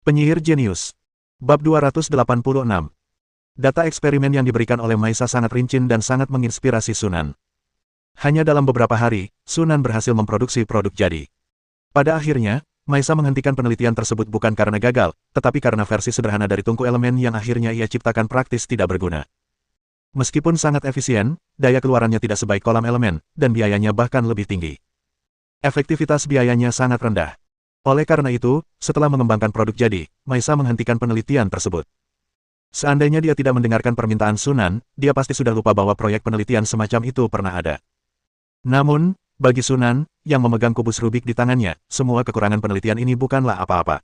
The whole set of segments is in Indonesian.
Penyihir Jenius. Bab 286. Data eksperimen yang diberikan oleh Maisa sangat rinci dan sangat menginspirasi Sunan. Hanya dalam beberapa hari, Sunan berhasil memproduksi produk jadi. Pada akhirnya, Maisa menghentikan penelitian tersebut bukan karena gagal, tetapi karena versi sederhana dari tungku elemen yang akhirnya ia ciptakan praktis tidak berguna. Meskipun sangat efisien, daya keluarannya tidak sebaik kolam elemen, dan biayanya bahkan lebih tinggi. Efektivitas biayanya sangat rendah. Oleh karena itu, setelah mengembangkan produk jadi, Maisa menghentikan penelitian tersebut. Seandainya dia tidak mendengarkan permintaan Sunan, dia pasti sudah lupa bahwa proyek penelitian semacam itu pernah ada. Namun, bagi Sunan, yang memegang kubus Rubik di tangannya, semua kekurangan penelitian ini bukanlah apa-apa.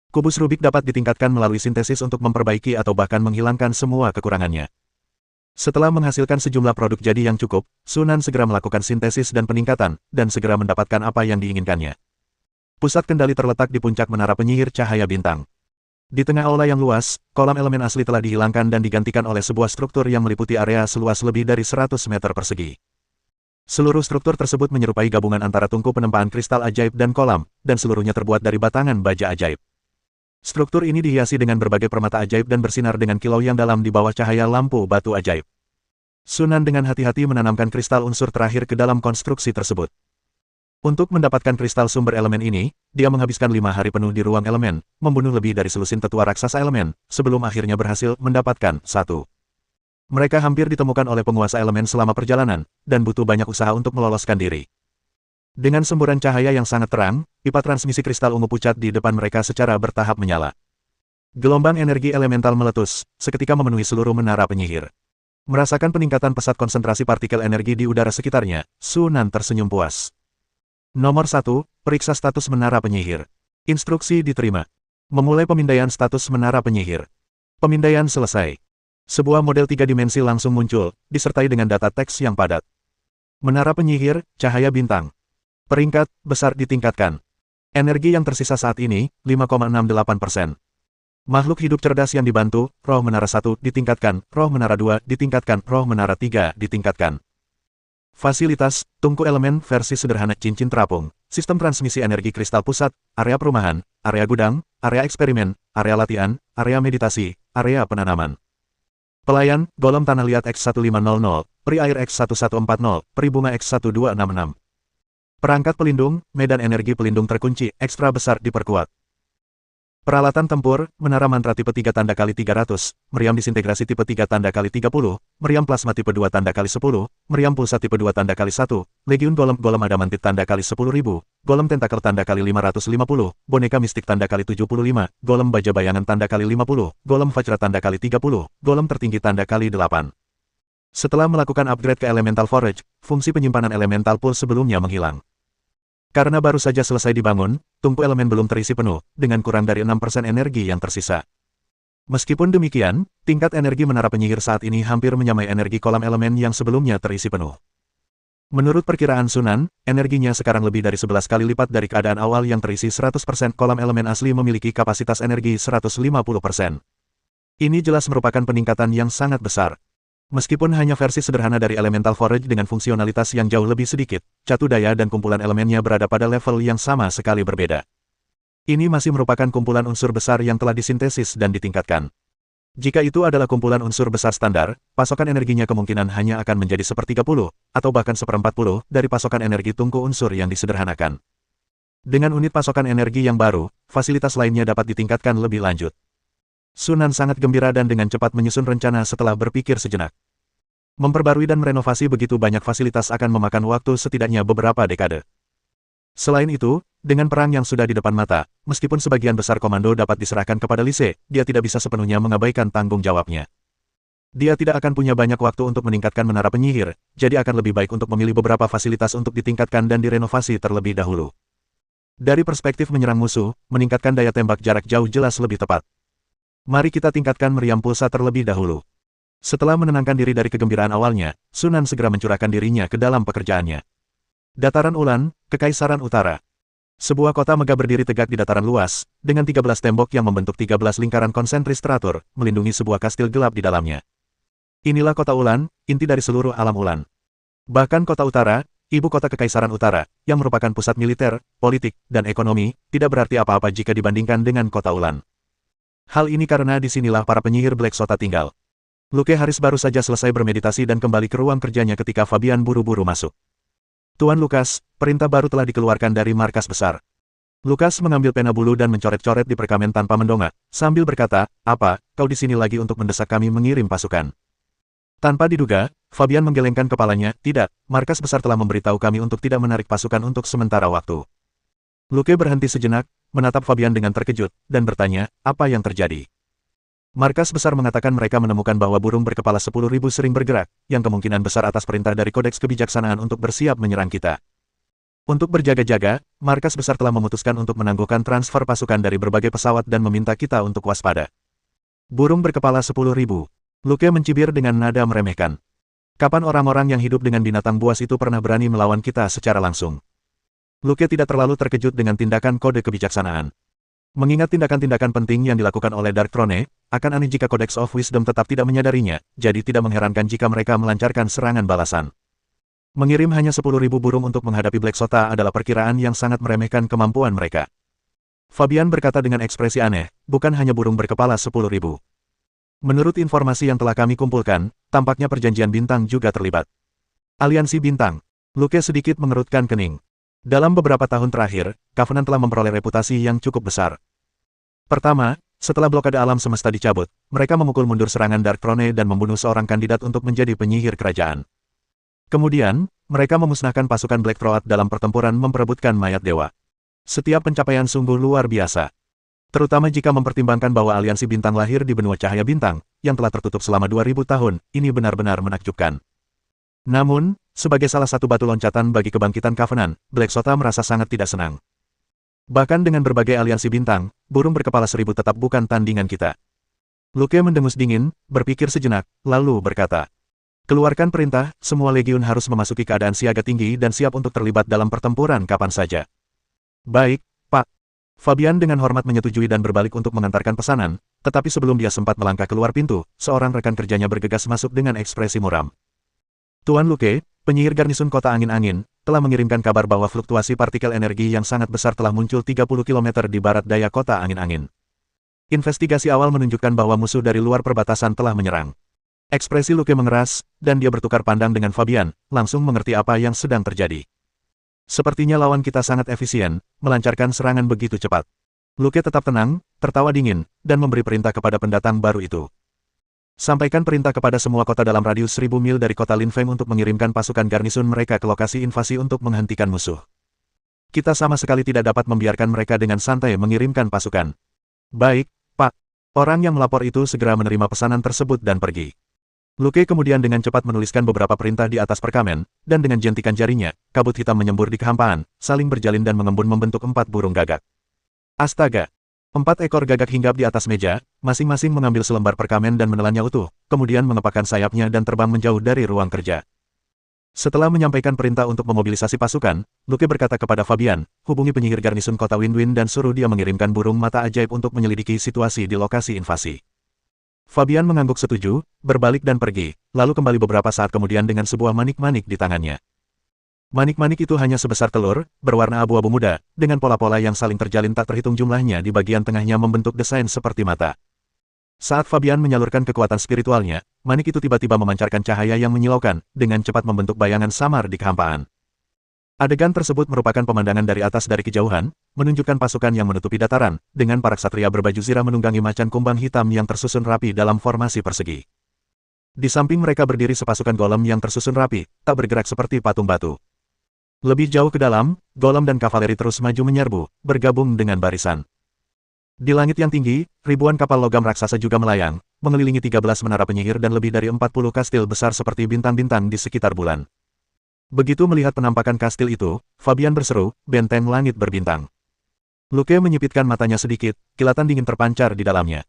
Kubus Rubik dapat ditingkatkan melalui sintesis untuk memperbaiki atau bahkan menghilangkan semua kekurangannya. Setelah menghasilkan sejumlah produk jadi yang cukup, Sunan segera melakukan sintesis dan peningkatan, dan segera mendapatkan apa yang diinginkannya. Pusat kendali terletak di puncak menara penyihir cahaya bintang. Di tengah aula yang luas, kolam elemen asli telah dihilangkan dan digantikan oleh sebuah struktur yang meliputi area seluas lebih dari 100 meter persegi. Seluruh struktur tersebut menyerupai gabungan antara tungku penempaan kristal ajaib dan kolam, dan seluruhnya terbuat dari batangan baja ajaib. Struktur ini dihiasi dengan berbagai permata ajaib dan bersinar dengan kilau yang dalam di bawah cahaya lampu batu ajaib. Sunan dengan hati-hati menanamkan kristal unsur terakhir ke dalam konstruksi tersebut. Untuk mendapatkan kristal sumber elemen ini, dia menghabiskan 5 hari penuh di ruang elemen, membunuh lebih dari selusin tetua raksasa elemen, sebelum akhirnya berhasil mendapatkan satu. Mereka hampir ditemukan oleh penguasa elemen selama perjalanan, dan butuh banyak usaha untuk meloloskan diri. Dengan semburan cahaya yang sangat terang, pipa transmisi kristal ungu pucat di depan mereka secara bertahap menyala. Gelombang energi elemental meletus, seketika memenuhi seluruh menara penyihir. Merasakan peningkatan pesat konsentrasi partikel energi di udara sekitarnya, Sunan tersenyum puas. Nomor 1, periksa status menara penyihir. Instruksi diterima. Memulai pemindaian status menara penyihir. Pemindaian selesai. Sebuah model 3 dimensi langsung muncul, disertai dengan data teks yang padat. Menara penyihir, cahaya bintang. Peringkat, besar ditingkatkan. Energi yang tersisa saat ini, 5,68%. Makhluk hidup cerdas yang dibantu, roh menara 1 ditingkatkan, roh menara 2 ditingkatkan, roh menara 3 ditingkatkan. Fasilitas, tungku elemen versi sederhana cincin terapung, sistem transmisi energi kristal pusat, area perumahan, area gudang, area eksperimen, area latihan, area meditasi, area penanaman. Pelayan, golem tanah liat X1500, peri air X1140, peri bunga X1266. Perangkat pelindung, medan energi pelindung terkunci, ekstra besar diperkuat. Peralatan tempur, menara mantra tipe 3 tanda kali 300, meriam disintegrasi tipe 3 tanda kali 30, meriam plasma tipe 2 tanda kali 10, meriam pulsa tipe 2 tanda kali 1, legiun golem adamantit tanda kali 10.000, golem tentakel tanda kali 550, boneka mistik tanda kali 75, golem baja bayangan tanda kali 50, golem vajra tanda kali 30, golem tertinggi tanda kali 8. Setelah melakukan upgrade ke Elemental Forge, fungsi penyimpanan Elemental Pool sebelumnya menghilang. Karena baru saja selesai dibangun, tungku elemen belum terisi penuh, dengan kurang dari 6% energi yang tersisa. Meskipun demikian, tingkat energi menara penyihir saat ini hampir menyamai energi kolam elemen yang sebelumnya terisi penuh. Menurut perkiraan Sunan, energinya sekarang lebih dari 11 kali lipat dari keadaan awal yang terisi 100%. Kolam elemen asli memiliki kapasitas energi 150%. Ini jelas merupakan peningkatan yang sangat besar. Meskipun hanya versi sederhana dari Elemental Forge dengan fungsionalitas yang jauh lebih sedikit, catu daya dan kumpulan elemennya berada pada level yang sama sekali berbeda. Ini masih merupakan kumpulan unsur besar yang telah disintesis dan ditingkatkan. Jika itu adalah kumpulan unsur besar standar, pasokan energinya kemungkinan hanya akan menjadi 1/30, atau bahkan 1/40 dari pasokan energi tungku unsur yang disederhanakan. Dengan unit pasokan energi yang baru, fasilitas lainnya dapat ditingkatkan lebih lanjut. Sunan sangat gembira dan dengan cepat menyusun rencana setelah berpikir sejenak. Memperbarui dan merenovasi begitu banyak fasilitas akan memakan waktu setidaknya beberapa dekade. Selain itu, dengan perang yang sudah di depan mata, meskipun sebagian besar komando dapat diserahkan kepada Lise, dia tidak bisa sepenuhnya mengabaikan tanggung jawabnya. Dia tidak akan punya banyak waktu untuk meningkatkan menara penyihir, jadi akan lebih baik untuk memilih beberapa fasilitas untuk ditingkatkan dan direnovasi terlebih dahulu. Dari perspektif menyerang musuh, meningkatkan daya tembak jarak jauh jelas lebih tepat. Mari kita tingkatkan meriam pulsa terlebih dahulu. Setelah menenangkan diri dari kegembiraan awalnya, Sunan segera mencurahkan dirinya ke dalam pekerjaannya. Dataran Ulan, Kekaisaran Utara. Sebuah kota megah berdiri tegak di dataran luas, dengan 13 tembok yang membentuk 13 lingkaran konsentris teratur, melindungi sebuah kastil gelap di dalamnya. Inilah kota Ulan, inti dari seluruh alam Ulan. Bahkan kota utara, ibu kota Kekaisaran Utara, yang merupakan pusat militer, politik, dan ekonomi, tidak berarti apa-apa jika dibandingkan dengan kota Ulan. Hal ini karena disinilah para penyihir Black Sota tinggal. Luke Harris baru saja selesai bermeditasi dan kembali ke ruang kerjanya ketika Fabian buru-buru masuk. Tuan Lukas, perintah baru telah dikeluarkan dari markas besar. Lukas mengambil pena bulu dan mencoret-coret di perkamen tanpa mendongak, sambil berkata, "Apa, kau di sini lagi untuk mendesak kami mengirim pasukan?" Tanpa diduga, Fabian menggelengkan kepalanya, "Tidak, markas besar telah memberitahu kami untuk tidak menarik pasukan untuk sementara waktu." Luke berhenti sejenak, menatap Fabian dengan terkejut, dan bertanya, "Apa yang terjadi?" Markas besar mengatakan mereka menemukan bahwa burung berkepala 10.000 sering bergerak, yang kemungkinan besar atas perintah dari Kodeks Kebijaksanaan untuk bersiap menyerang kita. Untuk berjaga-jaga, markas besar telah memutuskan untuk menangguhkan transfer pasukan dari berbagai pesawat dan meminta kita untuk waspada. Burung berkepala 10.000. Luke mencibir dengan nada meremehkan. Kapan orang-orang yang hidup dengan binatang buas itu pernah berani melawan kita secara langsung? Luke tidak terlalu terkejut dengan tindakan kode kebijaksanaan. Mengingat tindakan-tindakan penting yang dilakukan oleh Dark Throne, akan aneh jika Codex of Wisdom tetap tidak menyadarinya, jadi tidak mengherankan jika mereka melancarkan serangan balasan. Mengirim hanya 10.000 burung untuk menghadapi Black Sota adalah perkiraan yang sangat meremehkan kemampuan mereka. Fabian berkata dengan ekspresi aneh, "Bukan hanya burung berkepala 10.000. Menurut informasi yang telah kami kumpulkan, tampaknya perjanjian bintang juga terlibat." Aliansi bintang. Luke sedikit mengerutkan kening. Dalam beberapa tahun terakhir, Covenant telah memperoleh reputasi yang cukup besar. Pertama, setelah blokade alam semesta dicabut, mereka memukul mundur serangan Dark Throne dan membunuh seorang kandidat untuk menjadi penyihir kerajaan. Kemudian, mereka memusnahkan pasukan Black Throat dalam pertempuran memperebutkan mayat dewa. Setiap pencapaian sungguh luar biasa. Terutama jika mempertimbangkan bahwa aliansi bintang lahir di benua cahaya bintang, yang telah tertutup selama 2000 tahun, ini benar-benar menakjubkan. Namun, sebagai salah satu batu loncatan bagi kebangkitan Covenant, Black Sota merasa sangat tidak senang. Bahkan dengan berbagai aliansi bintang, burung berkepala 1000 tetap bukan tandingan kita. Luke mendengus dingin, berpikir sejenak, lalu berkata, "Keluarkan perintah, semua legiun harus memasuki keadaan siaga tinggi dan siap untuk terlibat dalam pertempuran kapan saja." "Baik, Pak." Fabian dengan hormat menyetujui dan berbalik untuk mengantarkan pesanan, tetapi sebelum dia sempat melangkah keluar pintu, seorang rekan kerjanya bergegas masuk dengan ekspresi muram. "Tuan Luke, penyihir garnisun kota angin-angin, telah mengirimkan kabar bahwa fluktuasi partikel energi yang sangat besar telah muncul 30 km di barat daya kota angin-angin. Investigasi awal menunjukkan bahwa musuh dari luar perbatasan telah menyerang." Ekspresi Luke mengeras, dan dia bertukar pandang dengan Fabian, langsung mengerti apa yang sedang terjadi. Sepertinya lawan kita sangat efisien, melancarkan serangan begitu cepat. Luke tetap tenang, tertawa dingin, dan memberi perintah kepada pendatang baru itu. "Sampaikan perintah kepada semua kota dalam radius 1000 mil dari kota Linfeng untuk mengirimkan pasukan garnisun mereka ke lokasi invasi untuk menghentikan musuh. Kita sama sekali tidak dapat membiarkan mereka dengan santai mengirimkan pasukan." "Baik, Pak." Orang yang melapor itu segera menerima pesanan tersebut dan pergi. Luke kemudian dengan cepat menuliskan beberapa perintah di atas perkamen, dan dengan jentikan jarinya, kabut hitam menyembur di kehampaan, saling berjalin dan mengembun membentuk 4 burung gagak. Astaga! 4 ekor gagak hinggap di atas meja, masing-masing mengambil selembar perkamen dan menelannya utuh, kemudian mengepakkan sayapnya dan terbang menjauh dari ruang kerja. Setelah menyampaikan perintah untuk memobilisasi pasukan, Luke berkata kepada Fabian, "Hubungi penyihir garnisun kota Windwind dan suruh dia mengirimkan burung mata ajaib untuk menyelidiki situasi di lokasi invasi." Fabian mengangguk setuju, berbalik dan pergi, lalu kembali beberapa saat kemudian dengan sebuah manik-manik di tangannya. Manik-manik itu hanya sebesar telur, berwarna abu-abu muda, dengan pola-pola yang saling terjalin tak terhitung jumlahnya di bagian tengahnya membentuk desain seperti mata. Saat Fabian menyalurkan kekuatan spiritualnya, manik itu tiba-tiba memancarkan cahaya yang menyilaukan, dengan cepat membentuk bayangan samar di kehampaan. Adegan tersebut merupakan pemandangan dari atas dari kejauhan, menunjukkan pasukan yang menutupi dataran, dengan para ksatria berbaju zirah menunggangi macan kumbang hitam yang tersusun rapi dalam formasi persegi. Di samping mereka berdiri sepasukan golem yang tersusun rapi, tak bergerak seperti patung batu. Lebih jauh ke dalam, golem dan kavaleri terus maju menyerbu, bergabung dengan barisan. Di langit yang tinggi, ribuan kapal logam raksasa juga melayang, mengelilingi 13 menara penyihir dan lebih dari 40 kastil besar seperti bintang-bintang di sekitar bulan. Begitu melihat penampakan kastil itu, Fabian berseru, "Benteng langit berbintang." Luke menyipitkan matanya sedikit, kilatan dingin terpancar di dalamnya.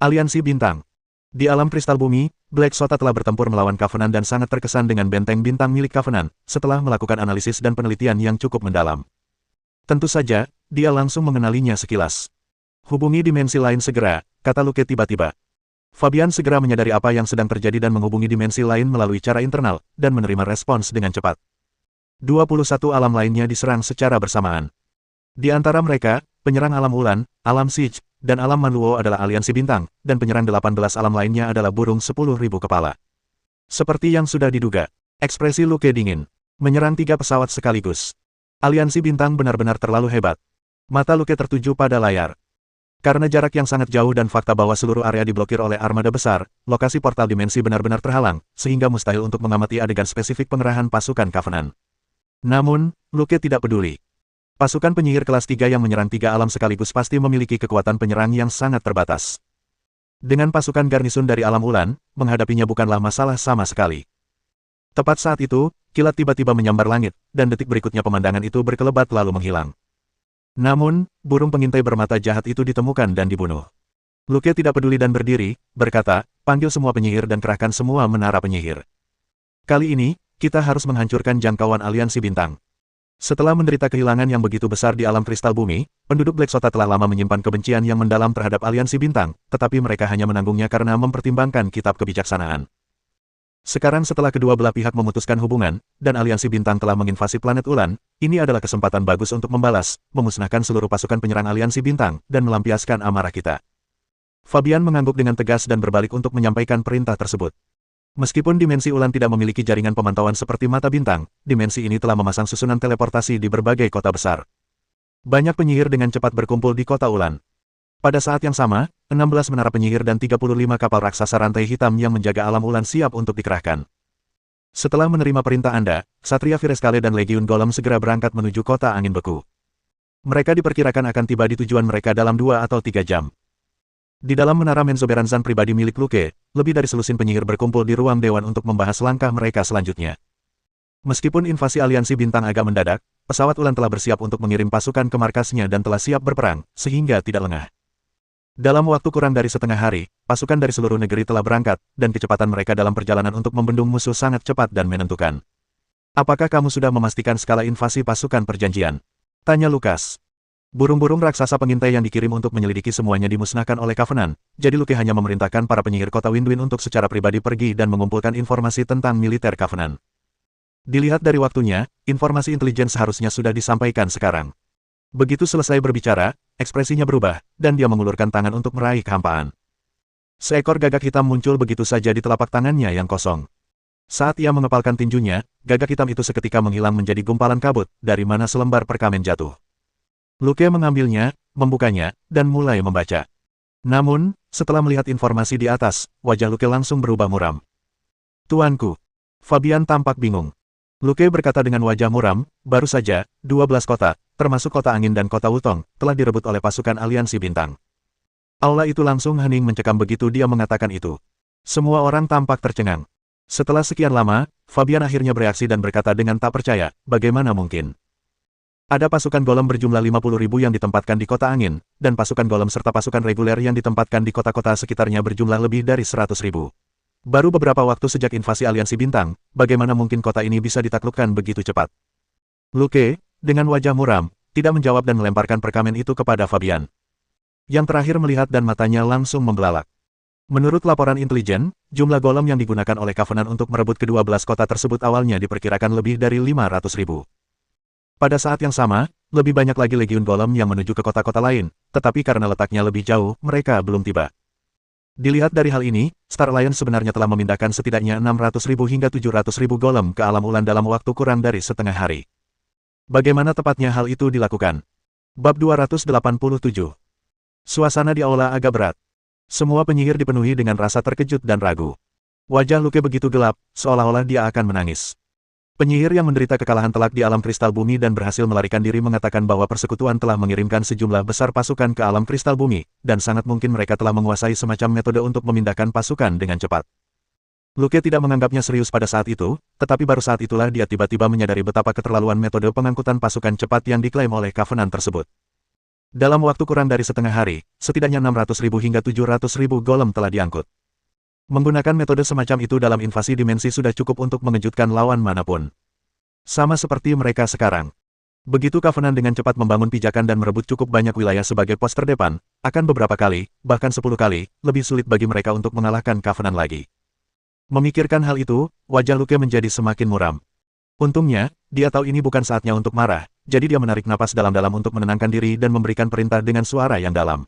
Aliansi bintang. Di alam kristal bumi, Black Sota telah bertempur melawan Covenant dan sangat terkesan dengan benteng bintang milik Covenant, setelah melakukan analisis dan penelitian yang cukup mendalam. Tentu saja, dia langsung mengenalinya sekilas. "Hubungi dimensi lain segera," kata Luke tiba-tiba. Fabian segera menyadari apa yang sedang terjadi dan menghubungi dimensi lain melalui cara internal, dan menerima respons dengan cepat. 21 alam lainnya diserang secara bersamaan. Di antara mereka, penyerang alam ulan, alam Siege, dan alam Manluo adalah aliansi bintang, dan penyerang 18 alam lainnya adalah burung 10.000 kepala. Seperti yang sudah diduga, ekspresi Lu Ke dingin. Menyerang 3 pesawat sekaligus. Aliansi bintang benar-benar terlalu hebat. Mata Lu Ke tertuju pada layar. Karena jarak yang sangat jauh dan fakta bahwa seluruh area diblokir oleh armada besar, lokasi portal dimensi benar-benar terhalang, sehingga mustahil untuk mengamati adegan spesifik pengerahan pasukan Covenant. Namun, Lu Ke tidak peduli. Pasukan penyihir kelas 3 yang menyerang 3 alam sekaligus pasti memiliki kekuatan penyerang yang sangat terbatas. Dengan pasukan garnisun dari alam ulan, menghadapinya bukanlah masalah sama sekali. Tepat saat itu, kilat tiba-tiba menyambar langit, dan detik berikutnya pemandangan itu berkelebat lalu menghilang. Namun, burung pengintai bermata jahat itu ditemukan dan dibunuh. Lu Ke tidak peduli dan berdiri, berkata, panggil semua penyihir dan kerahkan semua menara penyihir. Kali ini, kita harus menghancurkan jangkauan aliansi bintang. Setelah menderita kehilangan yang begitu besar di alam kristal bumi, penduduk Black Sota telah lama menyimpan kebencian yang mendalam terhadap aliansi bintang, tetapi mereka hanya menanggungnya karena mempertimbangkan kitab kebijaksanaan. Sekarang setelah kedua belah pihak memutuskan hubungan, dan aliansi bintang telah menginvasi planet Ulan, ini adalah kesempatan bagus untuk membalas, memusnahkan seluruh pasukan penyerang aliansi bintang, dan melampiaskan amarah kita. Fabian mengangguk dengan tegas dan berbalik untuk menyampaikan perintah tersebut. Meskipun dimensi Ulan tidak memiliki jaringan pemantauan seperti mata bintang, dimensi ini telah memasang susunan teleportasi di berbagai kota besar. Banyak penyihir dengan cepat berkumpul di kota Ulan. Pada saat yang sama, 16 menara penyihir dan 35 kapal raksasa rantai hitam yang menjaga alam ulan siap untuk dikerahkan. Setelah menerima perintah Anda, Ksatria Vireskale dan Legiun Golem segera berangkat menuju kota angin beku. Mereka diperkirakan akan tiba di tujuan mereka dalam 2 atau 3 jam. Di dalam menara Menzoberranzan pribadi milik Lu Ke, lebih dari selusin penyihir berkumpul di ruang dewan untuk membahas langkah mereka selanjutnya. Meskipun invasi aliansi bintang agak mendadak, pesawat ulan telah bersiap untuk mengirim pasukan ke markasnya dan telah siap berperang, sehingga tidak lengah. Dalam waktu kurang dari setengah hari, pasukan dari seluruh negeri telah berangkat, dan kecepatan mereka dalam perjalanan untuk membendung musuh sangat cepat dan menentukan. Apakah kamu sudah memastikan skala invasi pasukan perjanjian? Tanya Lukas. Burung-burung raksasa pengintai yang dikirim untuk menyelidiki semuanya dimusnahkan oleh Covenant, jadi Lu Ke hanya memerintahkan para penyihir kota Windwind untuk secara pribadi pergi dan mengumpulkan informasi tentang militer Covenant. Dilihat dari waktunya, informasi intelijen seharusnya sudah disampaikan sekarang. Begitu selesai berbicara, ekspresinya berubah, dan dia mengulurkan tangan untuk meraih kehampaan. Seekor gagak hitam muncul begitu saja di telapak tangannya yang kosong. Saat ia mengepalkan tinjunya, gagak hitam itu seketika menghilang menjadi gumpalan kabut, dari mana selembar perkamen jatuh. Lu Ke mengambilnya, membukanya, dan mulai membaca. Namun, setelah melihat informasi di atas, wajah Lu Ke langsung berubah muram. Tuanku. Fabian tampak bingung. Lu Ke berkata dengan wajah muram, baru saja, 12 kota, termasuk kota angin dan kota Wutong, telah direbut oleh pasukan aliansi bintang. Aula itu langsung hening mencekam begitu dia mengatakan itu. Semua orang tampak tercengang. Setelah sekian lama, Fabian akhirnya bereaksi dan berkata dengan tak percaya, bagaimana mungkin? Ada pasukan golem berjumlah 50.000 yang ditempatkan di kota angin, dan pasukan golem serta pasukan reguler yang ditempatkan di kota-kota sekitarnya berjumlah lebih dari 100.000. Baru beberapa waktu sejak invasi aliansi bintang, bagaimana mungkin kota ini bisa ditaklukkan begitu cepat? Lu Ke, dengan wajah muram, tidak menjawab dan melemparkan perkamen itu kepada Fabian. Yang terakhir melihat dan matanya langsung membelalak. Menurut laporan intelijen, jumlah golem yang digunakan oleh Covenant untuk merebut ke-12 kota tersebut awalnya diperkirakan lebih dari 500.000. Pada saat yang sama, lebih banyak lagi legiun golem yang menuju ke kota-kota lain, tetapi karena letaknya lebih jauh, mereka belum tiba. Dilihat dari hal ini, Star Alliance sebenarnya telah memindahkan setidaknya 600.000 hingga 700.000 golem ke alam ulan dalam waktu kurang dari setengah hari. Bagaimana tepatnya hal itu dilakukan? Bab 287. Suasana di aula agak berat. Semua penyihir dipenuhi dengan rasa terkejut dan ragu. Wajah Lu Ke begitu gelap, seolah-olah dia akan menangis. Penyihir yang menderita kekalahan telak di alam kristal bumi dan berhasil melarikan diri mengatakan bahwa persekutuan telah mengirimkan sejumlah besar pasukan ke alam kristal bumi, dan sangat mungkin mereka telah menguasai semacam metode untuk memindahkan pasukan dengan cepat. Lu Ke tidak menganggapnya serius pada saat itu, tetapi baru saat itulah dia tiba-tiba menyadari betapa keterlaluan metode pengangkutan pasukan cepat yang diklaim oleh Covenant tersebut. Dalam waktu kurang dari setengah hari, setidaknya 600.000 hingga 700.000 golem telah diangkut. Menggunakan metode semacam itu dalam invasi dimensi sudah cukup untuk mengejutkan lawan manapun. Sama seperti mereka sekarang. Begitu Covenant dengan cepat membangun pijakan dan merebut cukup banyak wilayah sebagai pos terdepan, akan beberapa kali, bahkan 10 kali, lebih sulit bagi mereka untuk mengalahkan Covenant lagi. Memikirkan hal itu, wajah Lu Ke menjadi semakin muram. Untungnya, dia tahu ini bukan saatnya untuk marah, jadi dia menarik napas dalam-dalam untuk menenangkan diri dan memberikan perintah dengan suara yang dalam.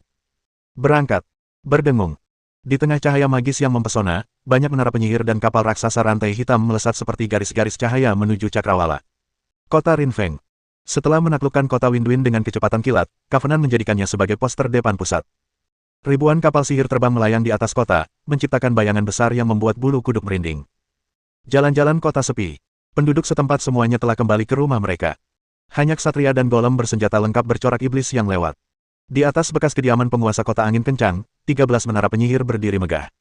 Berangkat. Berdengung. Di tengah cahaya magis yang mempesona, banyak menara penyihir dan kapal raksasa rantai hitam melesat seperti garis-garis cahaya menuju cakrawala. Kota Rinfeng. Setelah menaklukkan kota Windwind dengan kecepatan kilat, Covenant menjadikannya sebagai poster depan pusat. Ribuan kapal sihir terbang melayang di atas kota, menciptakan bayangan besar yang membuat bulu kuduk merinding. Jalan-jalan kota sepi. Penduduk setempat semuanya telah kembali ke rumah mereka. Hanya ksatria dan golem bersenjata lengkap bercorak iblis yang lewat. Di atas bekas kediaman penguasa kota angin kencang, 13 menara penyihir berdiri megah.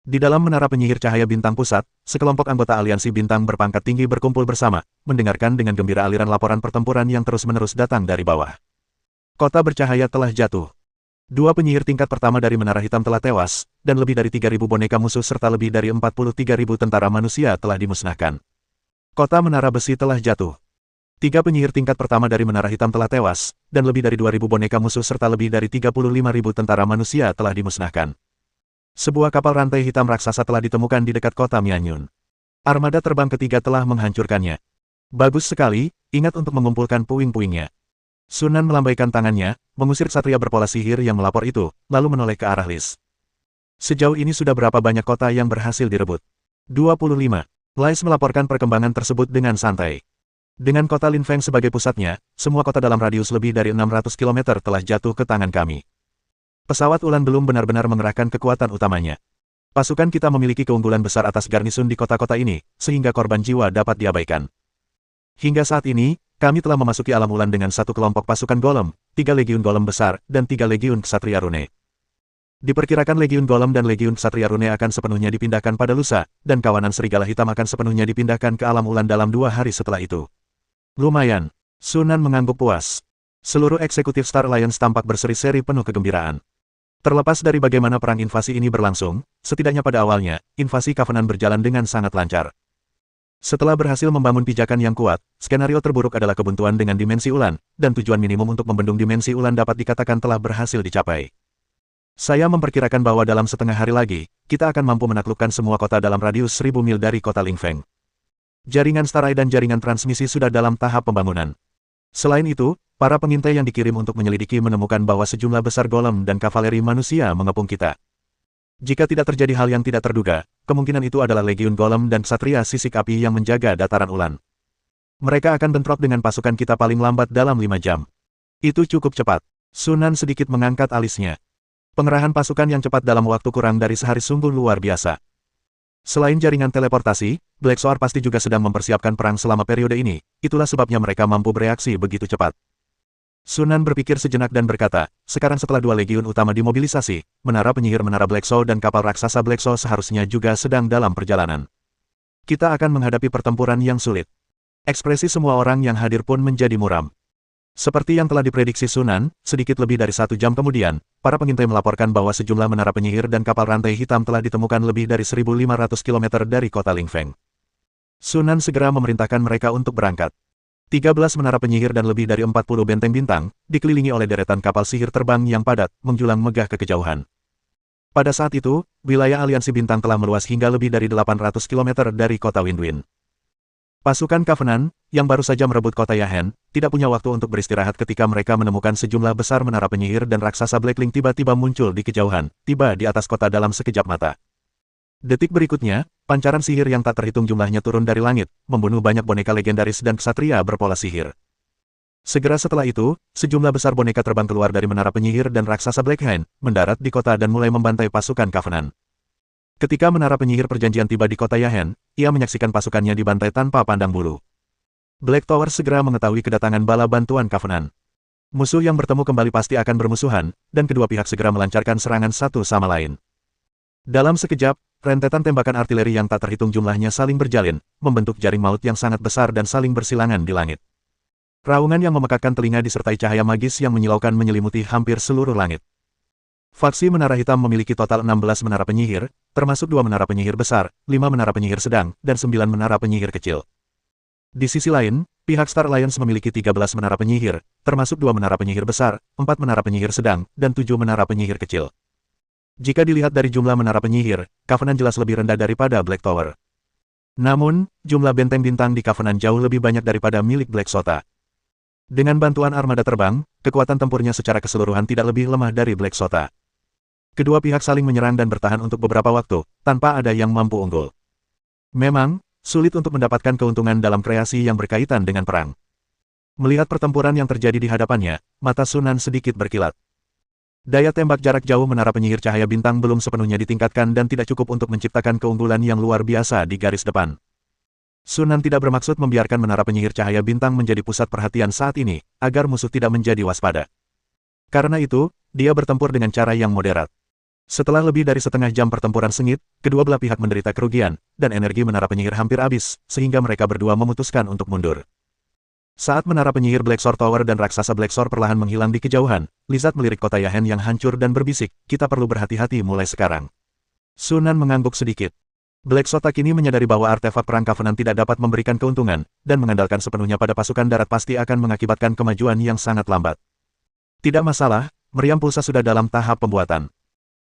Di dalam menara penyihir cahaya bintang pusat, sekelompok anggota aliansi bintang berpangkat tinggi berkumpul bersama, mendengarkan dengan gembira aliran laporan pertempuran yang terus-menerus datang dari bawah. Kota bercahaya telah jatuh. 2 penyihir tingkat pertama dari menara hitam telah tewas, dan lebih dari 3.000 boneka musuh serta lebih dari 43.000 tentara manusia telah dimusnahkan. Kota menara besi telah jatuh. 3 penyihir tingkat pertama dari menara hitam telah tewas, dan lebih dari 2.000 boneka musuh serta lebih dari 35.000 tentara manusia telah dimusnahkan. Sebuah kapal rantai hitam raksasa telah ditemukan di dekat kota Mianyun. Armada terbang ketiga telah menghancurkannya. Bagus sekali, ingat untuk mengumpulkan puing-puingnya. Sunan melambaikan tangannya, mengusir ksatria berpola sihir yang melapor itu, lalu menoleh ke arah Lis. Sejauh ini sudah berapa banyak kota yang berhasil direbut? 25. Lais melaporkan perkembangan tersebut dengan santai. Dengan kota Linfeng sebagai pusatnya, semua kota dalam radius lebih dari 600 km telah jatuh ke tangan kami. Pesawat Ulan belum benar-benar mengerahkan kekuatan utamanya. Pasukan kita memiliki keunggulan besar atas garnisun di kota-kota ini, sehingga korban jiwa dapat diabaikan. Hingga saat ini, kami telah memasuki alam Ulan dengan 1 kelompok pasukan golem, 3 legiun golem besar, dan 3 legiun ksatria rune. Diperkirakan legiun golem dan legiun ksatria rune akan sepenuhnya dipindahkan pada lusa, dan kawanan serigala hitam akan sepenuhnya dipindahkan ke alam Ulan dalam 2 hari setelah itu. Lumayan. Sunan mengangguk puas. Seluruh eksekutif Star Alliance tampak berseri-seri penuh kegembiraan. Terlepas dari bagaimana perang invasi ini berlangsung, setidaknya pada awalnya, invasi Covenant berjalan dengan sangat lancar. Setelah berhasil membangun pijakan yang kuat, skenario terburuk adalah kebuntuan dengan dimensi Ulan, dan tujuan minimum untuk membendung dimensi Ulan dapat dikatakan telah berhasil dicapai. Saya memperkirakan bahwa dalam setengah hari lagi, kita akan mampu menaklukkan semua kota dalam radius 1000 mil dari kota Linfeng. Jaringan Starai dan jaringan transmisi sudah dalam tahap pembangunan. Selain itu, para pengintai yang dikirim untuk menyelidiki menemukan bahwa sejumlah besar golem dan kavaleri manusia mengepung kita. Jika tidak terjadi hal yang tidak terduga, kemungkinan itu adalah legiun golem dan ksatria sisik api yang menjaga dataran Ulan. Mereka akan bentrok dengan pasukan kita paling lambat dalam 5 jam. Itu cukup cepat. Sunan sedikit mengangkat alisnya. Pengerahan pasukan yang cepat dalam waktu kurang dari sehari sungguh luar biasa. Selain jaringan teleportasi, Black Soar pasti juga sedang mempersiapkan perang selama periode ini, itulah sebabnya mereka mampu bereaksi begitu cepat. Sunan berpikir sejenak dan berkata, sekarang setelah 2 legiun utama dimobilisasi, menara penyihir menara Black Soul dan kapal raksasa Black Soul seharusnya juga sedang dalam perjalanan. Kita akan menghadapi pertempuran yang sulit. Ekspresi semua orang yang hadir pun menjadi muram. Seperti yang telah diprediksi Sunan, sedikit lebih dari 1 jam kemudian, para pengintai melaporkan bahwa sejumlah menara penyihir dan kapal rantai hitam telah ditemukan lebih dari 1.500 km dari kota Linfeng. Sunan segera memerintahkan mereka untuk berangkat. 13 menara penyihir dan lebih dari 40 benteng bintang, dikelilingi oleh deretan kapal sihir terbang yang padat, menjulang megah ke kejauhan. Pada saat itu, wilayah aliansi bintang telah meluas hingga lebih dari 800 km dari kota Windwind. Pasukan Covenant, yang baru saja merebut kota Yahen, tidak punya waktu untuk beristirahat ketika mereka menemukan sejumlah besar menara penyihir dan raksasa Blackling tiba-tiba muncul di kejauhan, tiba di atas kota dalam sekejap mata. Detik berikutnya, pancaran sihir yang tak terhitung jumlahnya turun dari langit, membunuh banyak boneka legendaris dan ksatria berpola sihir. Segera setelah itu, sejumlah besar boneka terbang keluar dari menara penyihir dan raksasa Blackhain, mendarat di kota dan mulai membantai pasukan Covenant. Ketika menara penyihir perjanjian tiba di kota Yahen, ia menyaksikan pasukannya dibantai tanpa pandang bulu. Black Tower segera mengetahui kedatangan bala bantuan Covenant. Musuh yang bertemu kembali pasti akan bermusuhan, dan kedua pihak segera melancarkan serangan satu sama lain. Dalam sekejap, rentetan tembakan artileri yang tak terhitung jumlahnya saling berjalin, membentuk jaring maut yang sangat besar dan saling bersilangan di langit. Raungan yang memekakkan telinga disertai cahaya magis yang menyilaukan menyelimuti hampir seluruh langit. Faksi Menara Hitam memiliki total 16 menara penyihir, termasuk 2 menara penyihir besar, 5 menara penyihir sedang, dan 9 menara penyihir kecil. Di sisi lain, pihak Star Alliance memiliki 13 menara penyihir, termasuk 2 menara penyihir besar, 4 menara penyihir sedang, dan 7 menara penyihir kecil. Jika dilihat dari jumlah menara penyihir, Covenant jelas lebih rendah daripada Black Tower. Namun, jumlah benteng bintang di Covenant jauh lebih banyak daripada milik Black Sota. Dengan bantuan armada terbang, kekuatan tempurnya secara keseluruhan tidak lebih lemah dari Black Sota. Kedua pihak saling menyerang dan bertahan untuk beberapa waktu, tanpa ada yang mampu unggul. Memang, sulit untuk mendapatkan keuntungan dalam kreasi yang berkaitan dengan perang. Melihat pertempuran yang terjadi di hadapannya, mata Sunan sedikit berkilat. Daya tembak jarak jauh menara penyihir cahaya bintang belum sepenuhnya ditingkatkan dan tidak cukup untuk menciptakan keunggulan yang luar biasa di garis depan. Sunan tidak bermaksud membiarkan menara penyihir cahaya bintang menjadi pusat perhatian saat ini, agar musuh tidak menjadi waspada. Karena itu, dia bertempur dengan cara yang moderat. Setelah lebih dari setengah jam pertempuran sengit, kedua belah pihak menderita kerugian, dan energi menara penyihir hampir habis, sehingga mereka berdua memutuskan untuk mundur. Saat menara penyihir Black Sword Tower dan raksasa Black Sword perlahan menghilang di kejauhan, Lizard melirik kota Yahen yang hancur dan berbisik, kita perlu berhati-hati mulai sekarang. Sunan mengangguk sedikit. Black Sword kini menyadari bahwa artefak perang Covenant tidak dapat memberikan keuntungan, dan mengandalkan sepenuhnya pada pasukan darat pasti akan mengakibatkan kemajuan yang sangat lambat. Tidak masalah, meriam pulsa sudah dalam tahap pembuatan.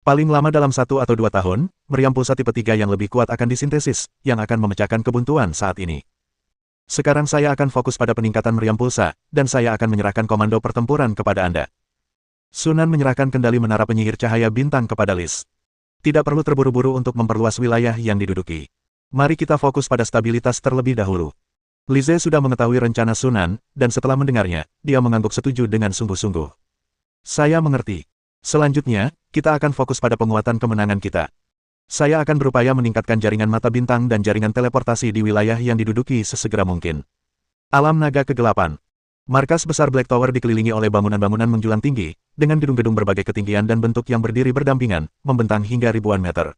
Paling lama dalam 1 atau 2 tahun, meriam pulsa tipe 3 yang lebih kuat akan disintesis, yang akan memecahkan kebuntuan saat ini. Sekarang saya akan fokus pada peningkatan meriam pulsa, dan saya akan menyerahkan komando pertempuran kepada Anda. Sunan menyerahkan kendali menara penyihir cahaya bintang kepada Liz. Tidak perlu terburu-buru untuk memperluas wilayah yang diduduki. Mari kita fokus pada stabilitas terlebih dahulu. Lize sudah mengetahui rencana Sunan, dan setelah mendengarnya, dia mengangguk setuju dengan sungguh-sungguh. Saya mengerti. Selanjutnya, kita akan fokus pada penguatan kemenangan kita. Saya akan berupaya meningkatkan jaringan mata bintang dan jaringan teleportasi di wilayah yang diduduki sesegera mungkin. Alam Naga Kegelapan. Markas besar Black Tower dikelilingi oleh bangunan-bangunan menjulang tinggi, dengan gedung-gedung berbagai ketinggian dan bentuk yang berdiri berdampingan, membentang hingga ribuan meter.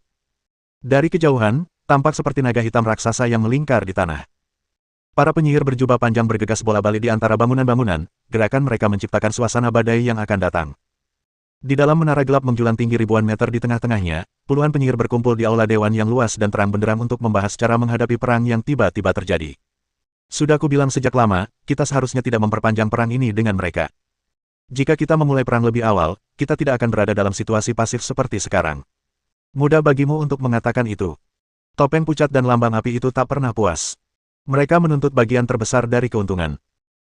Dari kejauhan, tampak seperti naga hitam raksasa yang melingkar di tanah. Para penyihir berjubah panjang bergegas bola-balik di antara bangunan-bangunan, gerakan mereka menciptakan suasana badai yang akan datang. Di dalam menara gelap menjulang tinggi ribuan meter di tengah-tengahnya, puluhan penyihir berkumpul di aula dewan yang luas dan terang benderang untuk membahas cara menghadapi perang yang tiba-tiba terjadi. Sudah kubilang sejak lama, kita seharusnya tidak memperpanjang perang ini dengan mereka. Jika kita memulai perang lebih awal, kita tidak akan berada dalam situasi pasif seperti sekarang. Mudah bagimu untuk mengatakan itu. Topeng pucat dan lambang api itu tak pernah puas. Mereka menuntut bagian terbesar dari keuntungan.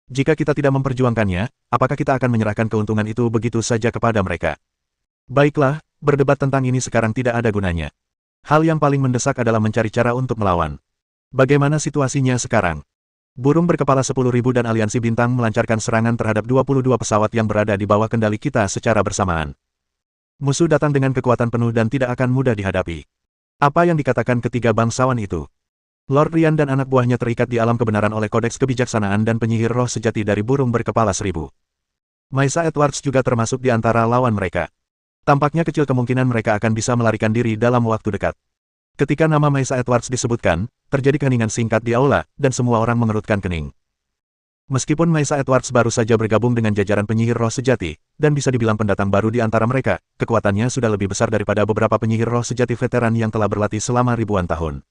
Jika kita tidak memperjuangkannya, apakah kita akan menyerahkan keuntungan itu begitu saja kepada mereka? Baiklah, berdebat tentang ini sekarang tidak ada gunanya. Hal yang paling mendesak adalah mencari cara untuk melawan. Bagaimana situasinya sekarang? Burung berkepala 10.000 dan aliansi bintang melancarkan serangan terhadap 22 pesawat yang berada di bawah kendali kita secara bersamaan. Musuh datang dengan kekuatan penuh dan tidak akan mudah dihadapi. Apa yang dikatakan ketiga bangsawan itu? Lord Rian dan anak buahnya terikat di alam kebenaran oleh kodeks kebijaksanaan dan penyihir roh sejati dari burung berkepala 1000. Maisa Edwards juga termasuk di antara lawan mereka. Tampaknya kecil kemungkinan mereka akan bisa melarikan diri dalam waktu dekat. Ketika nama Maisa Edwards disebutkan, terjadi keheningan singkat di aula, dan semua orang mengerutkan kening. Meskipun Maisa Edwards baru saja bergabung dengan jajaran penyihir roh sejati, dan bisa dibilang pendatang baru di antara mereka, kekuatannya sudah lebih besar daripada beberapa penyihir roh sejati veteran yang telah berlatih selama ribuan tahun.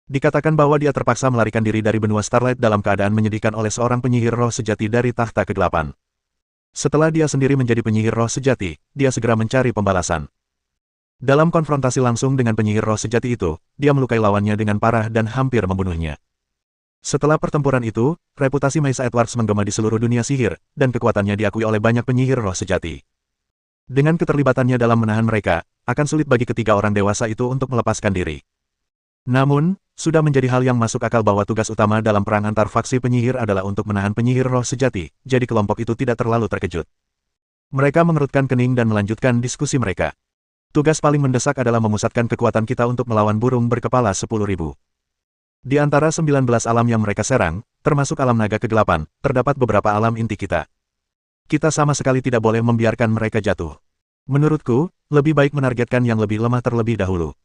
Dikatakan bahwa dia terpaksa melarikan diri dari benua Starlight dalam keadaan menyedihkan oleh seorang penyihir roh sejati dari tahta kegelapan. Setelah dia sendiri menjadi penyihir roh sejati, dia segera mencari pembalasan. Dalam konfrontasi langsung dengan penyihir roh sejati itu, dia melukai lawannya dengan parah dan hampir membunuhnya. Setelah pertempuran itu, reputasi Maisa Edwards menggema di seluruh dunia sihir, dan kekuatannya diakui oleh banyak penyihir roh sejati. Dengan keterlibatannya dalam menahan mereka, akan sulit bagi ketiga orang dewasa itu untuk melepaskan diri. Namun, sudah menjadi hal yang masuk akal bahwa tugas utama dalam perang antar faksi penyihir adalah untuk menahan penyihir roh sejati, jadi kelompok itu tidak terlalu terkejut. Mereka mengerutkan kening dan melanjutkan diskusi mereka. Tugas paling mendesak adalah memusatkan kekuatan kita untuk melawan burung berkepala 10.000. Di antara 19 alam yang mereka serang, termasuk alam naga kegelapan, terdapat beberapa alam inti kita. Kita sama sekali tidak boleh membiarkan mereka jatuh. Menurutku, lebih baik menargetkan yang lebih lemah terlebih dahulu.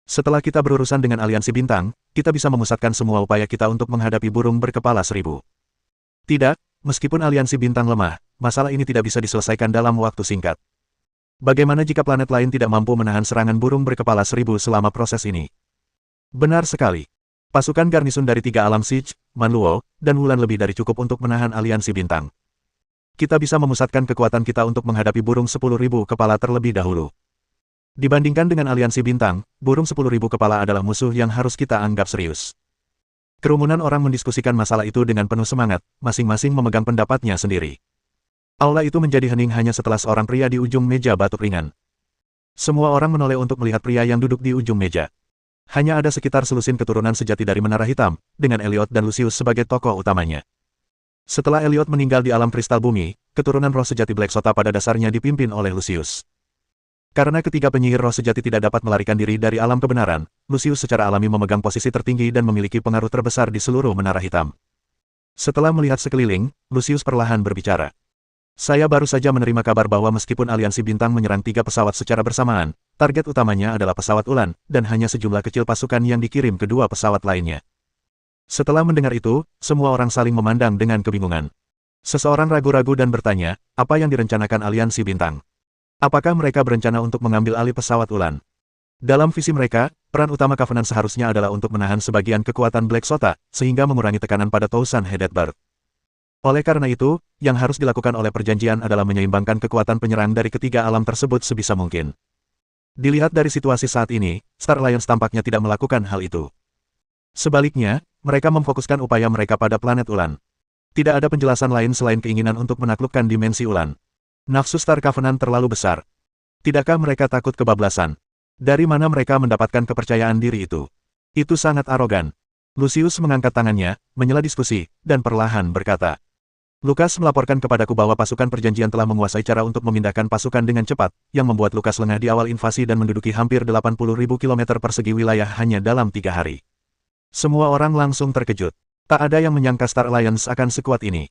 Setelah kita berurusan dengan aliansi bintang, kita bisa memusatkan semua upaya kita untuk menghadapi burung berkepala 1000. Tidak, meskipun aliansi bintang lemah, masalah ini tidak bisa diselesaikan dalam waktu singkat. Bagaimana jika planet lain tidak mampu menahan serangan burung berkepala 1000 selama proses ini? Benar sekali. Pasukan garnisun dari 3 alam Siege, Manluo, dan Wulan lebih dari cukup untuk menahan aliansi bintang. Kita bisa memusatkan kekuatan kita untuk menghadapi burung 10.000 kepala terlebih dahulu. Dibandingkan dengan aliansi bintang, burung 10.000 kepala adalah musuh yang harus kita anggap serius. Kerumunan orang mendiskusikan masalah itu dengan penuh semangat, masing-masing memegang pendapatnya sendiri. Aula itu menjadi hening hanya setelah seorang pria di ujung meja batuk ringan. Semua orang menoleh untuk melihat pria yang duduk di ujung meja. Hanya ada sekitar selusin keturunan sejati dari Menara Hitam, dengan Elliot dan Lucius sebagai tokoh utamanya. Setelah Elliot meninggal di alam kristal bumi, keturunan roh sejati Black Sota pada dasarnya dipimpin oleh Lucius. Karena ketiga penyihir roh sejati tidak dapat melarikan diri dari alam kebenaran, Lucius secara alami memegang posisi tertinggi dan memiliki pengaruh terbesar di seluruh Menara Hitam. Setelah melihat sekeliling, Lucius perlahan berbicara. Saya baru saja menerima kabar bahwa meskipun aliansi bintang menyerang 3 pesawat secara bersamaan, target utamanya adalah pesawat Ulan, dan hanya sejumlah kecil pasukan yang dikirim ke 2 pesawat lainnya. Setelah mendengar itu, semua orang saling memandang dengan kebingungan. Seseorang ragu-ragu dan bertanya, apa yang direncanakan aliansi bintang? Apakah mereka berencana untuk mengambil alih pesawat Ulan? Dalam visi mereka, peran utama Covenant seharusnya adalah untuk menahan sebagian kekuatan Black Sota, sehingga mengurangi tekanan pada Tousan Hedetbird. Oleh karena itu, yang harus dilakukan oleh perjanjian adalah menyeimbangkan kekuatan penyerang dari ketiga alam tersebut sebisa mungkin. Dilihat dari situasi saat ini, Star Alliance tampaknya tidak melakukan hal itu. Sebaliknya, mereka memfokuskan upaya mereka pada planet Ulan. Tidak ada penjelasan lain selain keinginan untuk menaklukkan dimensi Ulan. Nafsu Star Covenant terlalu besar. Tidakkah mereka takut kebablasan? Dari mana mereka mendapatkan kepercayaan diri itu? Itu sangat arogan. Lucius mengangkat tangannya, menyela diskusi, dan perlahan berkata. Lukas melaporkan kepadaku bahwa pasukan perjanjian telah menguasai cara untuk memindahkan pasukan dengan cepat, yang membuat Lukas lengah di awal invasi dan menduduki hampir 80.000 km persegi wilayah hanya dalam 3 hari. Semua orang langsung terkejut. Tak ada yang menyangka Star Alliance akan sekuat ini.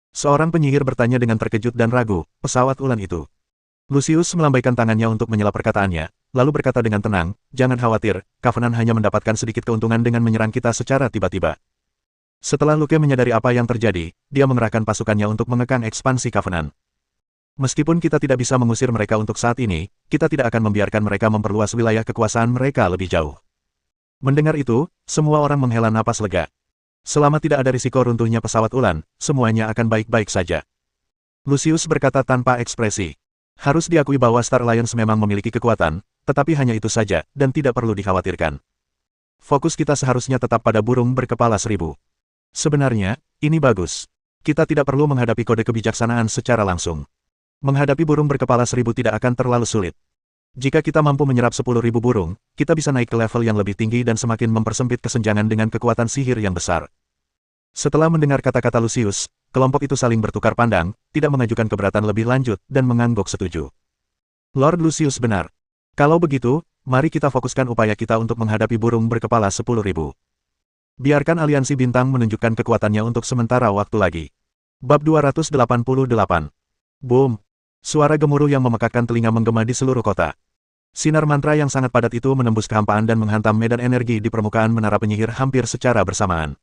Seorang penyihir bertanya dengan terkejut dan ragu, pesawat Ulan itu. Lucius melambaikan tangannya untuk menyela perkataannya, lalu berkata dengan tenang, jangan khawatir, Covenant hanya mendapatkan sedikit keuntungan dengan menyerang kita secara tiba-tiba. Setelah Luke menyadari apa yang terjadi, dia mengerahkan pasukannya untuk mengekang ekspansi Covenant. Meskipun kita tidak bisa mengusir mereka untuk saat ini, kita tidak akan membiarkan mereka memperluas wilayah kekuasaan mereka lebih jauh. Mendengar itu, semua orang menghela napas lega. Selama tidak ada risiko runtuhnya pesawat Ulan, semuanya akan baik-baik saja. Lucius berkata tanpa ekspresi. Harus diakui bahwa Star Alliance memang memiliki kekuatan, tetapi hanya itu saja, dan tidak perlu dikhawatirkan. Fokus kita seharusnya tetap pada burung berkepala 1000. Sebenarnya, ini bagus. Kita tidak perlu menghadapi kode kebijaksanaan secara langsung. Menghadapi burung berkepala 1000 tidak akan terlalu sulit. Jika kita mampu menyerap 10.000 burung, kita bisa naik ke level yang lebih tinggi dan semakin mempersempit kesenjangan dengan kekuatan sihir yang besar. Setelah mendengar kata-kata Lucius, kelompok itu saling bertukar pandang, tidak mengajukan keberatan lebih lanjut, dan mengangguk setuju. Lord Lucius benar. Kalau begitu, mari kita fokuskan upaya kita untuk menghadapi burung berkepala 10.000. Biarkan aliansi bintang menunjukkan kekuatannya untuk sementara waktu lagi. Bab 288. Boom! Suara gemuruh yang memekakkan telinga menggema di seluruh kota. Sinar mantra yang sangat padat itu menembus kehampaan dan menghantam medan energi di permukaan menara penyihir hampir secara bersamaan.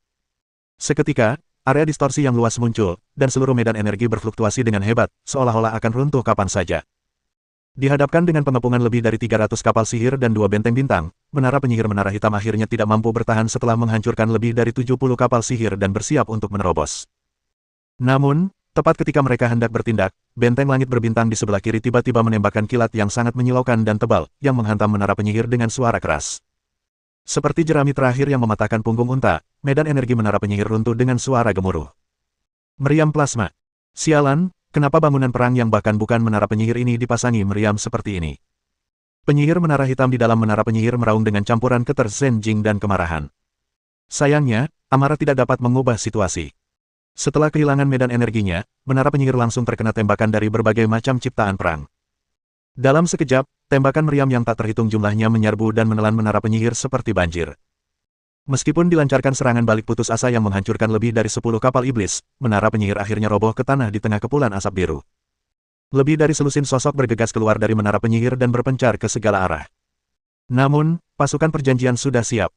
Seketika, area distorsi yang luas muncul, dan seluruh medan energi berfluktuasi dengan hebat, seolah-olah akan runtuh kapan saja. Dihadapkan dengan pengepungan lebih dari 300 kapal sihir dan 2 benteng bintang, menara penyihir Menara Hitam akhirnya tidak mampu bertahan setelah menghancurkan lebih dari 70 kapal sihir dan bersiap untuk menerobos. Namun, tepat ketika mereka hendak bertindak, benteng langit berbintang di sebelah kiri tiba-tiba menembakkan kilat yang sangat menyilaukan dan tebal, yang menghantam menara penyihir dengan suara keras. Seperti jerami terakhir yang mematahkan punggung unta, medan energi menara penyihir runtuh dengan suara gemuruh. Meriam plasma. Sialan, kenapa bangunan perang yang bahkan bukan menara penyihir ini dipasangi meriam seperti ini? Penyihir menara hitam di dalam menara penyihir meraung dengan campuran keterzenjing dan kemarahan. Sayangnya, amarah tidak dapat mengubah situasi. Setelah kehilangan medan energinya, menara penyihir langsung terkena tembakan dari berbagai macam ciptaan perang. Dalam sekejap, tembakan meriam yang tak terhitung jumlahnya menyerbu dan menelan menara penyihir seperti banjir. Meskipun dilancarkan serangan balik putus asa yang menghancurkan lebih dari 10 kapal iblis, menara penyihir akhirnya roboh ke tanah di tengah kepulan asap biru. Lebih dari selusin sosok bergegas keluar dari menara penyihir dan berpencar ke segala arah. Namun, pasukan perjanjian sudah siap.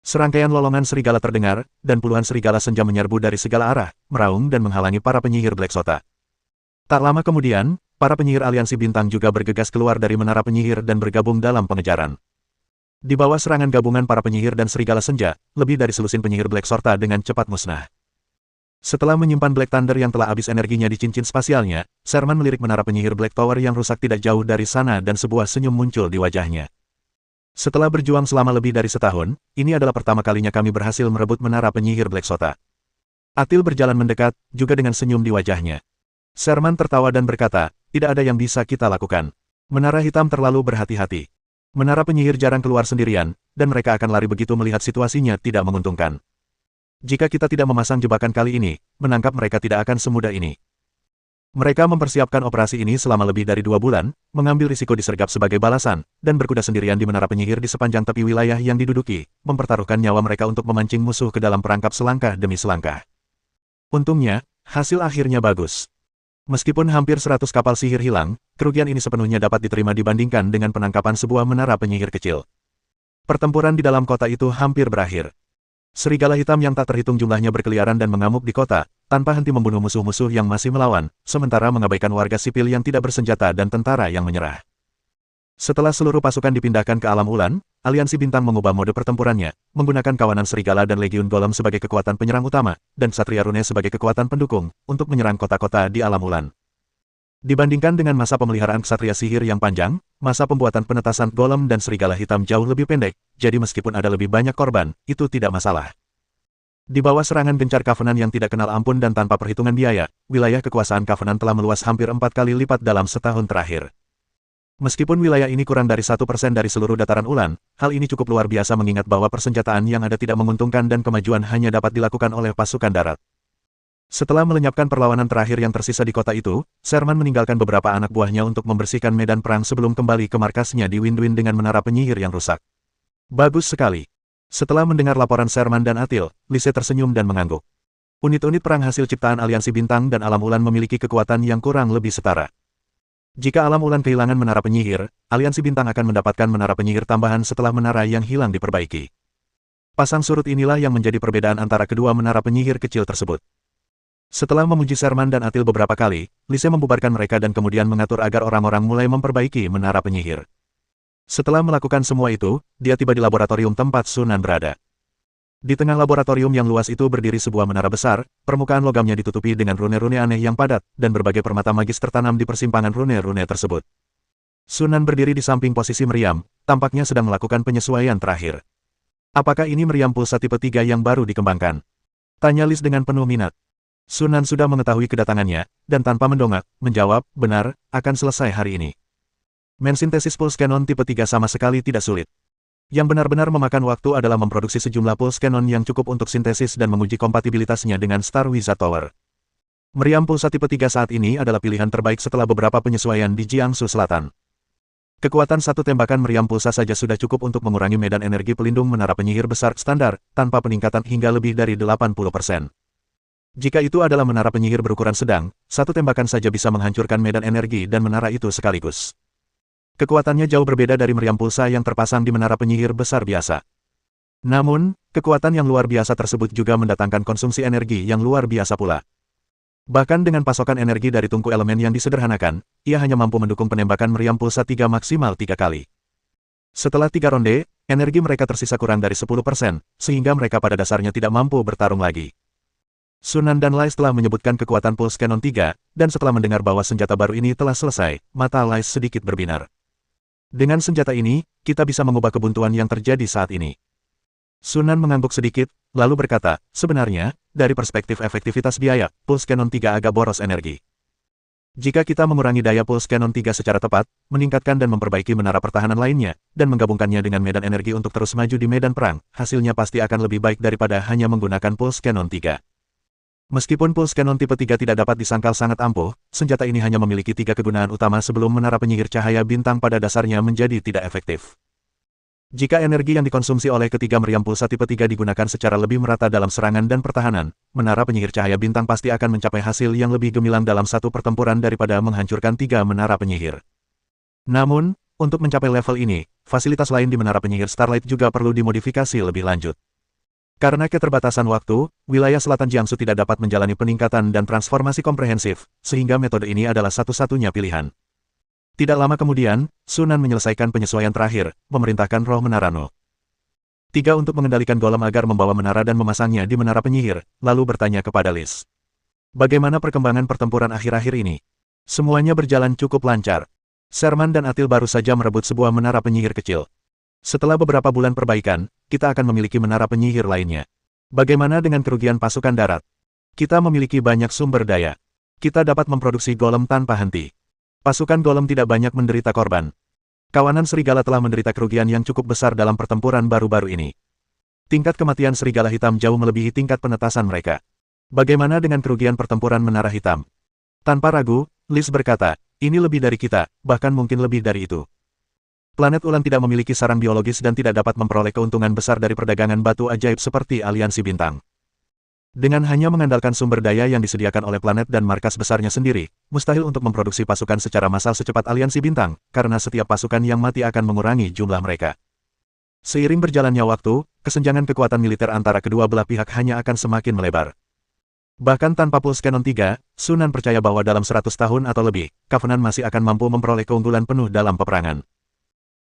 Serangkaian lolongan serigala terdengar, dan puluhan serigala senja menyerbu dari segala arah, meraung dan menghalangi para penyihir Black Sota. Tak lama kemudian, para penyihir aliansi bintang juga bergegas keluar dari menara penyihir dan bergabung dalam pengejaran. Di bawah serangan gabungan para penyihir dan serigala senja, lebih dari selusin penyihir Black Sota dengan cepat musnah. Setelah menyimpan Black Thunder yang telah habis energinya di cincin spasialnya, Sherman melirik menara penyihir Black Tower yang rusak tidak jauh dari sana dan sebuah senyum muncul di wajahnya. Setelah berjuang selama lebih dari setahun, ini adalah pertama kalinya kami berhasil merebut menara penyihir Black Sota. Atil berjalan mendekat, juga dengan senyum di wajahnya. Sherman tertawa dan berkata, tidak ada yang bisa kita lakukan. Menara hitam terlalu berhati-hati. Menara penyihir jarang keluar sendirian, dan mereka akan lari begitu melihat situasinya tidak menguntungkan. Jika kita tidak memasang jebakan kali ini, menangkap mereka tidak akan semudah ini. Mereka mempersiapkan operasi ini selama lebih dari 2 bulan, mengambil risiko disergap sebagai balasan, dan berkuda sendirian di menara penyihir di sepanjang tepi wilayah yang diduduki, mempertaruhkan nyawa mereka untuk memancing musuh ke dalam perangkap selangkah demi selangkah. Untungnya, hasil akhirnya bagus. Meskipun hampir 100 kapal sihir hilang, kerugian ini sepenuhnya dapat diterima dibandingkan dengan penangkapan sebuah menara penyihir kecil. Pertempuran di dalam kota itu hampir berakhir. Serigala hitam yang tak terhitung jumlahnya berkeliaran dan mengamuk di kota, tanpa henti membunuh musuh-musuh yang masih melawan, sementara mengabaikan warga sipil yang tidak bersenjata dan tentara yang menyerah. Setelah seluruh pasukan dipindahkan ke alam ulan, Aliansi Bintang mengubah mode pertempurannya, menggunakan kawanan serigala dan legiun golem sebagai kekuatan penyerang utama, dan Ksatria Rune sebagai kekuatan pendukung, untuk menyerang kota-kota di alam ulan. Dibandingkan dengan masa pemeliharaan Ksatria Sihir yang panjang, masa pembuatan penetasan golem dan serigala hitam jauh lebih pendek, jadi meskipun ada lebih banyak korban, itu tidak masalah. Di bawah serangan gencar Covenant yang tidak kenal ampun dan tanpa perhitungan biaya, wilayah kekuasaan Covenant telah meluas hampir 4 kali lipat dalam setahun terakhir. Meskipun wilayah ini kurang dari 1% dari seluruh dataran ulan, hal ini cukup luar biasa mengingat bahwa persenjataan yang ada tidak menguntungkan dan kemajuan hanya dapat dilakukan oleh pasukan darat. Setelah melenyapkan perlawanan terakhir yang tersisa di kota itu, Sherman meninggalkan beberapa anak buahnya untuk membersihkan medan perang sebelum kembali ke markasnya di Windwind dengan menara penyihir yang rusak. Bagus sekali. Setelah mendengar laporan Sherman dan Atil, Lise tersenyum dan mengangguk. Unit-unit perang hasil ciptaan Aliansi Bintang dan Alam Ulan memiliki kekuatan yang kurang lebih setara. Jika Alam Ulan kehilangan menara penyihir, Aliansi Bintang akan mendapatkan menara penyihir tambahan setelah menara yang hilang diperbaiki. Pasang surut inilah yang menjadi perbedaan antara kedua menara penyihir kecil tersebut. Setelah memuji Sherman dan Atil beberapa kali, Lise membubarkan mereka dan kemudian mengatur agar orang-orang mulai memperbaiki menara penyihir. Setelah melakukan semua itu, dia tiba di laboratorium tempat Sunan berada. Di tengah laboratorium yang luas itu berdiri sebuah menara besar, permukaan logamnya ditutupi dengan rune-rune aneh yang padat, dan berbagai permata magis tertanam di persimpangan rune-rune tersebut. Sunan berdiri di samping posisi meriam, tampaknya sedang melakukan penyesuaian terakhir. Apakah ini meriam pulsa tipe 3 yang baru dikembangkan? Tanya Lis dengan penuh minat. Sunan sudah mengetahui kedatangannya, dan tanpa mendongak, menjawab, benar, akan selesai hari ini. Mensintesis pulse cannon tipe 3 sama sekali tidak sulit. Yang benar-benar memakan waktu adalah memproduksi sejumlah pulse cannon yang cukup untuk sintesis dan menguji kompatibilitasnya dengan Star Wizard Tower. Meriam pulsa tipe 3 saat ini adalah pilihan terbaik setelah beberapa penyesuaian di Jiangsu Selatan. Kekuatan satu tembakan meriam pulsa saja sudah cukup untuk mengurangi medan energi pelindung menara penyihir besar standar, tanpa peningkatan hingga lebih dari 80%. Jika itu adalah menara penyihir berukuran sedang, satu tembakan saja bisa menghancurkan medan energi dan menara itu sekaligus. Kekuatannya jauh berbeda dari meriam pulsa yang terpasang di menara penyihir besar biasa. Namun, kekuatan yang luar biasa tersebut juga mendatangkan konsumsi energi yang luar biasa pula. Bahkan dengan pasokan energi dari tungku elemen yang disederhanakan, ia hanya mampu mendukung penembakan meriam pulsa 3 maksimal 3 kali. Setelah 3 ronde, energi mereka tersisa kurang dari 10%, sehingga mereka pada dasarnya tidak mampu bertarung lagi. Sunan dan Lais telah menyebutkan kekuatan Pulse Cannon 3, dan setelah mendengar bahwa senjata baru ini telah selesai, mata Lais sedikit berbinar. Dengan senjata ini, kita bisa mengubah kebuntuan yang terjadi saat ini. Sunan mengangguk sedikit, lalu berkata, sebenarnya, dari perspektif efektivitas biaya, Pulse Cannon 3 agak boros energi. Jika kita mengurangi daya Pulse Cannon 3 secara tepat, meningkatkan dan memperbaiki menara pertahanan lainnya, dan menggabungkannya dengan medan energi untuk terus maju di medan perang, hasilnya pasti akan lebih baik daripada hanya menggunakan Pulse Cannon 3. Meskipun Pulse Cannon tipe 3 tidak dapat disangkal sangat ampuh, senjata ini hanya memiliki 3 kegunaan utama sebelum menara penyihir cahaya bintang pada dasarnya menjadi tidak efektif. Jika energi yang dikonsumsi oleh ketiga meriam pulsa tipe 3 digunakan secara lebih merata dalam serangan dan pertahanan, menara penyihir cahaya bintang pasti akan mencapai hasil yang lebih gemilang dalam satu pertempuran daripada menghancurkan 3 menara penyihir. Namun, untuk mencapai level ini, fasilitas lain di menara penyihir Starlight juga perlu dimodifikasi lebih lanjut. Karena keterbatasan waktu, wilayah selatan Jiangsu tidak dapat menjalani peningkatan dan transformasi komprehensif, sehingga metode ini adalah satu-satunya pilihan. Tidak lama kemudian, Sunan menyelesaikan penyesuaian terakhir, memerintahkan roh menara No. 3 untuk mengendalikan golem agar membawa menara dan memasangnya di menara penyihir, lalu bertanya kepada Lis. Bagaimana perkembangan pertempuran akhir-akhir ini? Semuanya berjalan cukup lancar. Sherman dan Atil baru saja merebut sebuah menara penyihir kecil. Setelah beberapa bulan perbaikan, kita akan memiliki menara penyihir lainnya. Bagaimana dengan kerugian pasukan darat? Kita memiliki banyak sumber daya. Kita dapat memproduksi golem tanpa henti. Pasukan golem tidak banyak menderita korban. Kawanan serigala telah menderita kerugian yang cukup besar dalam pertempuran baru-baru ini. Tingkat kematian serigala hitam jauh melebihi tingkat penetasan mereka. Bagaimana dengan kerugian pertempuran menara hitam? Tanpa ragu, Liz berkata, ini lebih dari kita, bahkan mungkin lebih dari itu. Planet Ulan tidak memiliki sarang biologis dan tidak dapat memperoleh keuntungan besar dari perdagangan batu ajaib seperti aliansi bintang. Dengan hanya mengandalkan sumber daya yang disediakan oleh planet dan markas besarnya sendiri, mustahil untuk memproduksi pasukan secara massal secepat aliansi bintang, karena setiap pasukan yang mati akan mengurangi jumlah mereka. Seiring berjalannya waktu, kesenjangan kekuatan militer antara kedua belah pihak hanya akan semakin melebar. Bahkan tanpa Pulse Cannon 3, Sunan percaya bahwa dalam 100 tahun atau lebih, Covenant masih akan mampu memperoleh keunggulan penuh dalam peperangan.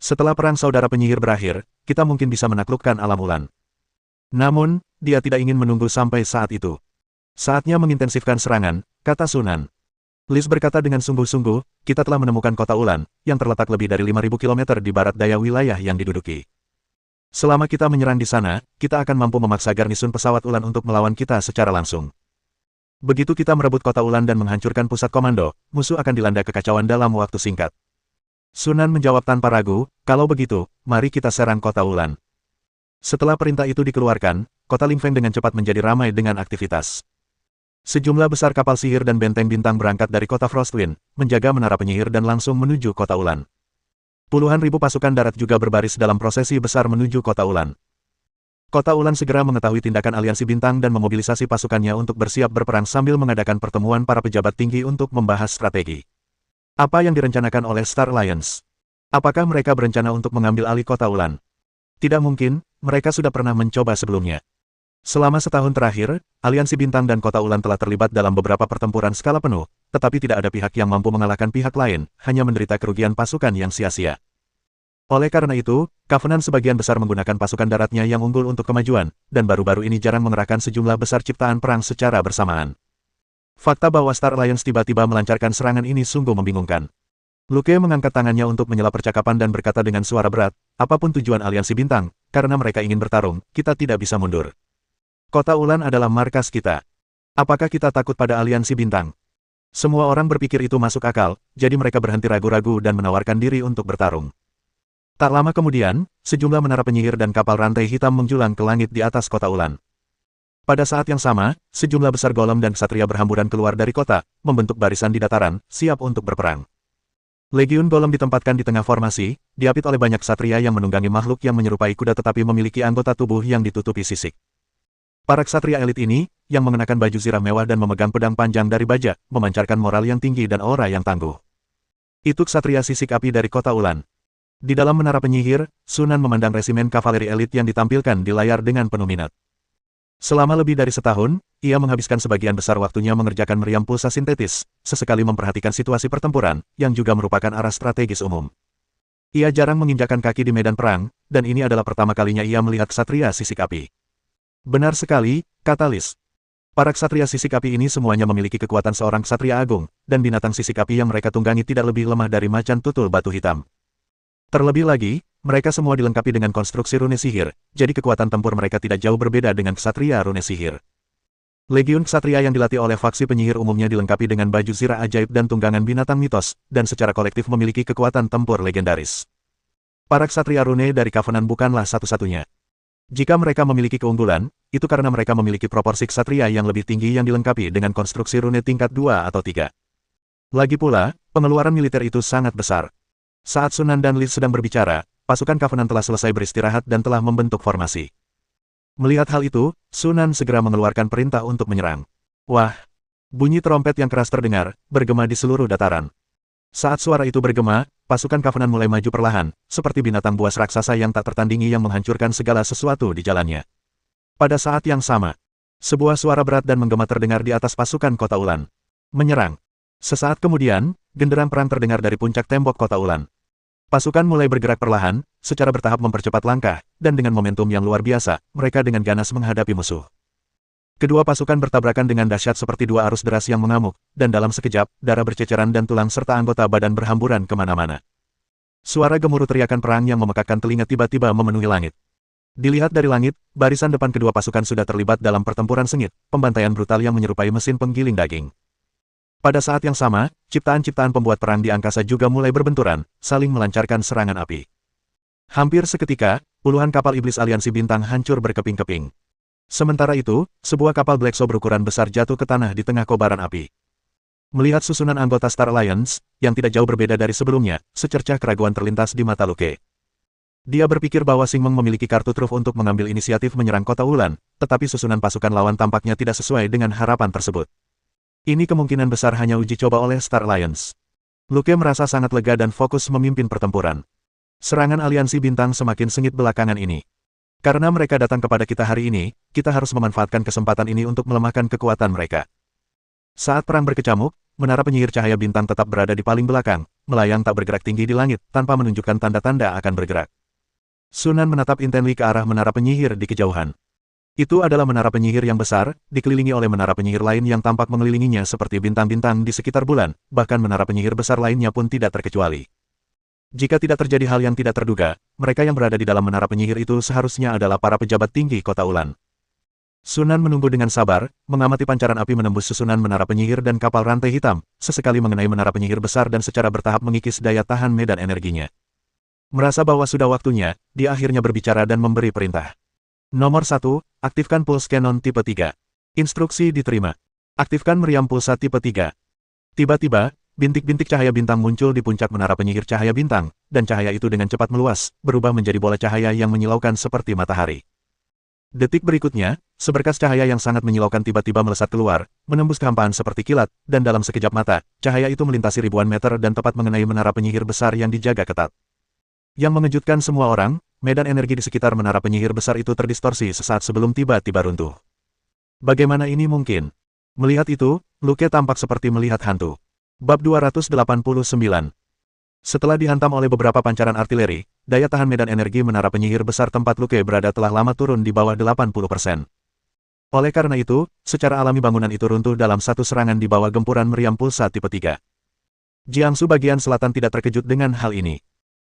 Setelah perang saudara penyihir berakhir, kita mungkin bisa menaklukkan alam Ulan. Namun, dia tidak ingin menunggu sampai saat itu. Saatnya mengintensifkan serangan, kata Sunan. Liz berkata dengan sungguh-sungguh, kita telah menemukan kota Ulan, yang terletak lebih dari 5.000 km di barat daya wilayah yang diduduki. Selama kita menyerang di sana, kita akan mampu memaksa garnisun pesawat Ulan untuk melawan kita secara langsung. Begitu kita merebut kota Ulan dan menghancurkan pusat komando, musuh akan dilanda kekacauan dalam waktu singkat. Sunan menjawab tanpa ragu, kalau begitu, mari kita serang kota Ulan. Setelah perintah itu dikeluarkan, kota Lingfeng dengan cepat menjadi ramai dengan aktivitas. Sejumlah besar kapal sihir dan benteng bintang berangkat dari kota Frostwind, menjaga menara penyihir dan langsung menuju kota Ulan. Puluhan ribu pasukan darat juga berbaris dalam prosesi besar menuju kota Ulan. Kota Ulan segera mengetahui tindakan aliansi bintang dan memobilisasi pasukannya untuk bersiap berperang sambil mengadakan pertemuan para pejabat tinggi untuk membahas strategi. Apa yang direncanakan oleh Star Alliance? Apakah mereka berencana untuk mengambil alih kota Ulan? Tidak mungkin, mereka sudah pernah mencoba sebelumnya. Selama setahun terakhir, aliansi bintang dan kota Ulan telah terlibat dalam beberapa pertempuran skala penuh, tetapi tidak ada pihak yang mampu mengalahkan pihak lain, hanya menderita kerugian pasukan yang sia-sia. Oleh karena itu, Covenant sebagian besar menggunakan pasukan daratnya yang unggul untuk kemajuan, dan baru-baru ini jarang mengerahkan sejumlah besar ciptaan perang secara bersamaan. Fakta bahwa Star Alliance tiba-tiba melancarkan serangan ini sungguh membingungkan. Luke mengangkat tangannya untuk menyela percakapan dan berkata dengan suara berat, apapun tujuan aliansi bintang, karena mereka ingin bertarung, kita tidak bisa mundur. Kota Ulan adalah markas kita. Apakah kita takut pada aliansi bintang? Semua orang berpikir itu masuk akal, jadi mereka berhenti ragu-ragu dan menawarkan diri untuk bertarung. Tak lama kemudian, sejumlah menara penyihir dan kapal rantai hitam menjulang ke langit di atas kota Ulan. Pada saat yang sama, sejumlah besar golem dan ksatria berhamburan keluar dari kota, membentuk barisan di dataran, siap untuk berperang. Legiun golem ditempatkan di tengah formasi, diapit oleh banyak ksatria yang menunggangi makhluk yang menyerupai kuda tetapi memiliki anggota tubuh yang ditutupi sisik. Para ksatria elit ini, yang mengenakan baju zirah mewah dan memegang pedang panjang dari baja, memancarkan moral yang tinggi dan aura yang tangguh. Itu ksatria sisik api dari kota Ulan. Di dalam menara penyihir, Sunan memandang resimen kavaleri elit yang ditampilkan di layar dengan penuh minat. Selama lebih dari setahun, ia menghabiskan sebagian besar waktunya mengerjakan meriam pulsa sintetis, sesekali memperhatikan situasi pertempuran, yang juga merupakan arah strategis umum. Ia jarang menginjakkan kaki di medan perang, dan ini adalah pertama kalinya ia melihat ksatria sisik api. Benar sekali, kata Liz. Para ksatria sisik api ini semuanya memiliki kekuatan seorang ksatria agung, dan binatang sisik api yang mereka tunggangi tidak lebih lemah dari macan tutul batu hitam. Terlebih lagi, mereka semua dilengkapi dengan konstruksi rune sihir, jadi kekuatan tempur mereka tidak jauh berbeda dengan ksatria rune sihir. Legiun ksatria yang dilatih oleh faksi penyihir umumnya dilengkapi dengan baju zirah ajaib dan tunggangan binatang mitos, dan secara kolektif memiliki kekuatan tempur legendaris. Para ksatria rune dari Covenant bukanlah satu-satunya. Jika mereka memiliki keunggulan, itu karena mereka memiliki proporsi ksatria yang lebih tinggi yang dilengkapi dengan konstruksi rune tingkat 2 atau 3. Lagi pula, pengeluaran militer itu sangat besar. Saat Sunan dan Liz sedang berbicara, pasukan Covenant telah selesai beristirahat dan telah membentuk formasi. Melihat hal itu, Sunan segera mengeluarkan perintah untuk menyerang. Wah! Bunyi trompet yang keras terdengar, bergema di seluruh dataran. Saat suara itu bergema, pasukan Covenant mulai maju perlahan, seperti binatang buas raksasa yang tak tertandingi yang menghancurkan segala sesuatu di jalannya. Pada saat yang sama, sebuah suara berat dan menggema terdengar di atas pasukan kota Ulan. Menyerang! Sesaat kemudian, genderang perang terdengar dari puncak tembok kota Ulan. Pasukan mulai bergerak perlahan, secara bertahap mempercepat langkah, dan dengan momentum yang luar biasa, mereka dengan ganas menghadapi musuh. Kedua pasukan bertabrakan dengan dahsyat seperti dua arus deras yang mengamuk, dan dalam sekejap, darah berceceran dan tulang serta anggota badan berhamburan kemana-mana. Suara gemuruh teriakan perang yang memekakkan telinga tiba-tiba memenuhi langit. Dilihat dari langit, barisan depan kedua pasukan sudah terlibat dalam pertempuran sengit, pembantaian brutal yang menyerupai mesin penggiling daging. Pada saat yang sama, ciptaan-ciptaan pembuat perang di angkasa juga mulai berbenturan, saling melancarkan serangan api. Hampir seketika, puluhan kapal iblis aliansi bintang hancur berkeping-keping. Sementara itu, sebuah kapal Black Show berukuran besar jatuh ke tanah di tengah kobaran api. Melihat susunan anggota Star Alliance, yang tidak jauh berbeda dari sebelumnya, secercah keraguan terlintas di mata Luke. Dia berpikir bahwa Sing Meng memiliki kartu truf untuk mengambil inisiatif menyerang kota Wulan, tetapi susunan pasukan lawan tampaknya tidak sesuai dengan harapan tersebut. Ini kemungkinan besar hanya uji coba oleh Star Alliance. Luke merasa sangat lega dan fokus memimpin pertempuran. Serangan aliansi bintang semakin sengit belakangan ini. Karena mereka datang kepada kita hari ini, kita harus memanfaatkan kesempatan ini untuk melemahkan kekuatan mereka. Saat perang berkecamuk, menara penyihir cahaya bintang tetap berada di paling belakang, melayang tak bergerak tinggi di langit, tanpa menunjukkan tanda-tanda akan bergerak. Sunan menatap intensely ke arah menara penyihir di kejauhan. Itu adalah menara penyihir yang besar, dikelilingi oleh menara penyihir lain yang tampak mengelilinginya seperti bintang-bintang di sekitar bulan, bahkan menara penyihir besar lainnya pun tidak terkecuali. Jika tidak terjadi hal yang tidak terduga, mereka yang berada di dalam menara penyihir itu seharusnya adalah para pejabat tinggi kota Wulan. Sunan menunggu dengan sabar, mengamati pancaran api menembus susunan menara penyihir dan kapal rantai hitam, sesekali mengenai menara penyihir besar dan secara bertahap mengikis daya tahan medan energinya. Merasa bahwa sudah waktunya, dia akhirnya berbicara dan memberi perintah. Nomor 1, aktifkan Pulse Cannon tipe 3. Instruksi diterima. Aktifkan meriam pulsa tipe 3. Tiba-tiba, bintik-bintik cahaya bintang muncul di puncak menara penyihir cahaya bintang, dan cahaya itu dengan cepat meluas, berubah menjadi bola cahaya yang menyilaukan seperti matahari. Detik berikutnya, seberkas cahaya yang sangat menyilaukan tiba-tiba melesat keluar, menembus kehampaan seperti kilat, dan dalam sekejap mata, cahaya itu melintasi ribuan meter dan tepat mengenai menara penyihir besar yang dijaga ketat. Yang mengejutkan semua orang, medan energi di sekitar menara penyihir besar itu terdistorsi sesaat sebelum tiba-tiba runtuh. Bagaimana ini mungkin? Melihat itu, Luke tampak seperti melihat hantu. Bab 289. Setelah dihantam oleh beberapa pancaran artileri, daya tahan medan energi menara penyihir besar tempat Luke berada telah lama turun di bawah 80%. Oleh karena itu, secara alami bangunan itu runtuh dalam satu serangan di bawah gempuran meriam pulsa tipe 3. Jiangsu bagian selatan tidak terkejut dengan hal ini.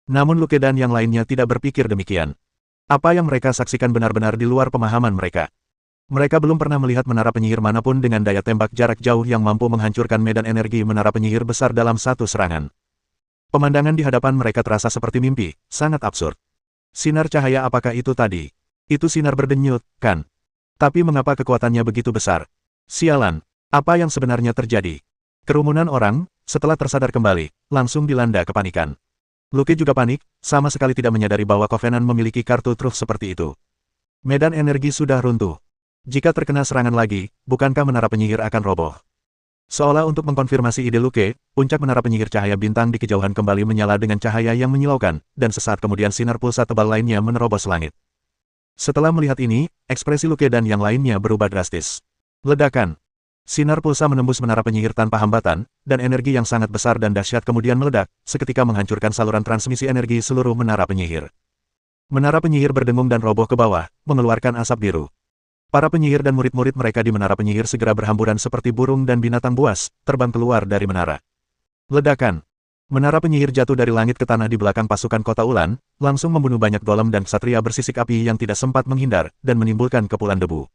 Namun Luke dan yang lainnya tidak berpikir demikian. Apa yang mereka saksikan benar-benar di luar pemahaman mereka. Mereka belum pernah melihat menara penyihir manapun dengan daya tembak jarak jauh yang mampu menghancurkan medan energi menara penyihir besar dalam satu serangan. Pemandangan di hadapan mereka terasa seperti mimpi, sangat absurd. Sinar cahaya apakah itu tadi? Itu sinar berdenyut, kan? Tapi mengapa kekuatannya begitu besar? Sialan, apa yang sebenarnya terjadi? Kerumunan orang, setelah tersadar kembali, langsung dilanda kepanikan. Luke juga panik, sama sekali tidak menyadari bahwa Covenant memiliki kartu truf seperti itu. Medan energi sudah runtuh. Jika terkena serangan lagi, bukankah menara penyihir akan roboh? Seolah untuk mengkonfirmasi ide Luke, puncak menara penyihir cahaya bintang di kejauhan kembali menyala dengan cahaya yang menyilaukan, dan sesaat kemudian sinar pulsa tebal lainnya menerobos langit. Setelah melihat ini, ekspresi Luke dan yang lainnya berubah drastis. Ledakan. Sinar pulsa menembus menara penyihir tanpa hambatan, dan energi yang sangat besar dan dahsyat kemudian meledak, seketika menghancurkan saluran transmisi energi seluruh menara penyihir. Menara penyihir berdengung dan roboh ke bawah, mengeluarkan asap biru. Para penyihir dan murid-murid mereka di menara penyihir segera berhamburan seperti burung dan binatang buas, terbang keluar dari menara. Ledakan. Menara penyihir jatuh dari langit ke tanah di belakang pasukan kota Wulan, langsung membunuh banyak golem dan ksatria bersisik api yang tidak sempat menghindar, dan menimbulkan kepulan debu.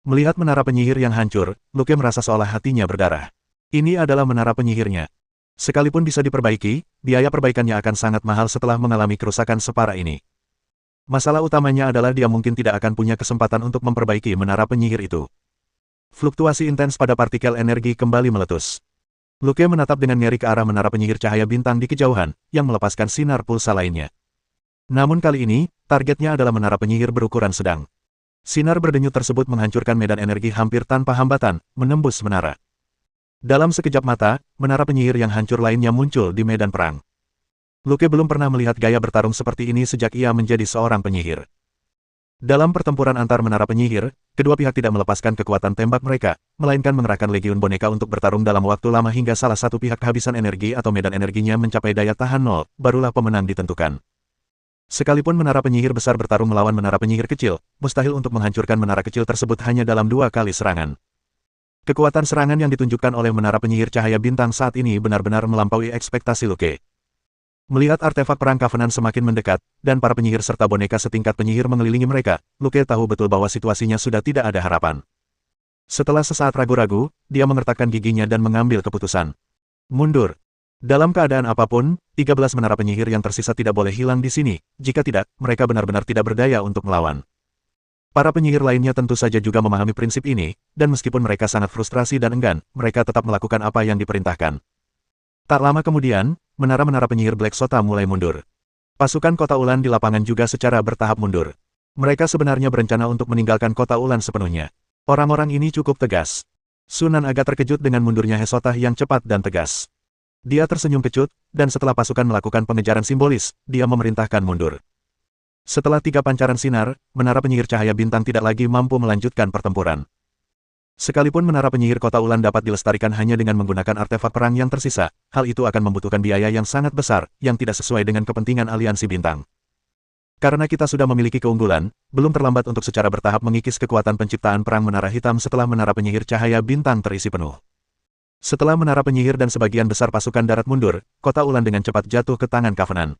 Melihat menara penyihir yang hancur, Luke merasa seolah hatinya berdarah. Ini adalah menara penyihirnya. Sekalipun bisa diperbaiki, biaya perbaikannya akan sangat mahal setelah mengalami kerusakan separah ini. Masalah utamanya adalah dia mungkin tidak akan punya kesempatan untuk memperbaiki menara penyihir itu. Fluktuasi intens pada partikel energi kembali meletus. Luke menatap dengan ngeri ke arah menara penyihir cahaya bintang di kejauhan, yang melepaskan sinar pulsa lainnya. Namun kali ini, targetnya adalah menara penyihir berukuran sedang. Sinar berdenyut tersebut menghancurkan medan energi hampir tanpa hambatan, menembus menara. Dalam sekejap mata, menara penyihir yang hancur lainnya muncul di medan perang. Luke belum pernah melihat gaya bertarung seperti ini sejak ia menjadi seorang penyihir. Dalam pertempuran antar menara penyihir, kedua pihak tidak melepaskan kekuatan tembak mereka, melainkan mengerahkan legiun boneka untuk bertarung dalam waktu lama hingga salah satu pihak kehabisan energi atau medan energinya mencapai daya tahan 0, barulah pemenang ditentukan. Sekalipun menara penyihir besar bertarung melawan menara penyihir kecil, mustahil untuk menghancurkan menara kecil tersebut hanya dalam 2 kali serangan. Kekuatan serangan yang ditunjukkan oleh menara penyihir cahaya bintang saat ini benar-benar melampaui ekspektasi Luke. Melihat artefak perang Covenant semakin mendekat, dan para penyihir serta boneka setingkat penyihir mengelilingi mereka, Luke tahu betul bahwa situasinya sudah tidak ada harapan. Setelah sesaat ragu-ragu, dia mengertakkan giginya dan mengambil keputusan. Mundur. Dalam keadaan apapun, 13 menara penyihir yang tersisa tidak boleh hilang di sini, jika tidak, mereka benar-benar tidak berdaya untuk melawan. Para penyihir lainnya tentu saja juga memahami prinsip ini, dan meskipun mereka sangat frustrasi dan enggan, mereka tetap melakukan apa yang diperintahkan. Tak lama kemudian, menara-menara penyihir Black Sota mulai mundur. Pasukan Kota Ulan di lapangan juga secara bertahap mundur. Mereka sebenarnya berencana untuk meninggalkan Kota Ulan sepenuhnya. Orang-orang ini cukup tegas. Sunan agak terkejut dengan mundurnya Hesotah yang cepat dan tegas. Dia tersenyum kecut, dan setelah pasukan melakukan pengejaran simbolis, dia memerintahkan mundur. Setelah 3 pancaran sinar, menara penyihir cahaya bintang tidak lagi mampu melanjutkan pertempuran. Sekalipun menara penyihir Kota Ulan dapat dilestarikan hanya dengan menggunakan artefak perang yang tersisa, hal itu akan membutuhkan biaya yang sangat besar, yang tidak sesuai dengan kepentingan aliansi bintang. Karena kita sudah memiliki keunggulan, belum terlambat untuk secara bertahap mengikis kekuatan penciptaan perang menara hitam setelah menara penyihir cahaya bintang terisi penuh. Setelah menara penyihir dan sebagian besar pasukan darat mundur, Kota Ulan dengan cepat jatuh ke tangan Covenant.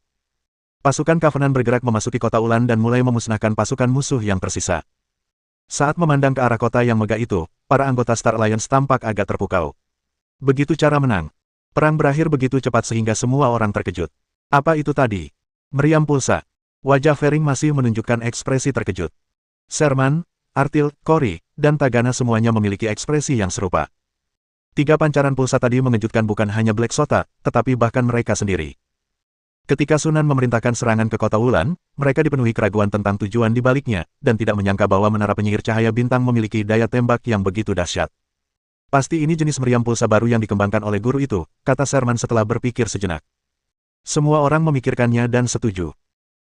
Pasukan Covenant bergerak memasuki Kota Ulan dan mulai memusnahkan pasukan musuh yang tersisa. Saat memandang ke arah kota yang megah itu, para anggota Star Alliance tampak agak terpukau. Begitu cara menang. Perang berakhir begitu cepat sehingga semua orang terkejut. Apa itu tadi? Meriam pulsa. Wajah Fering masih menunjukkan ekspresi terkejut. Sherman, Artil, Cory, dan Tagana semuanya memiliki ekspresi yang serupa. 3 pancaran pulsa tadi mengejutkan bukan hanya Black Sota, tetapi bahkan mereka sendiri. Ketika Sunan memerintahkan serangan ke Kota Ulan, mereka dipenuhi keraguan tentang tujuan di baliknya, dan tidak menyangka bahwa menara penyihir cahaya bintang memiliki daya tembak yang begitu dahsyat. Pasti ini jenis meriam pulsa baru yang dikembangkan oleh guru itu, kata Sherman setelah berpikir sejenak. Semua orang memikirkannya dan setuju.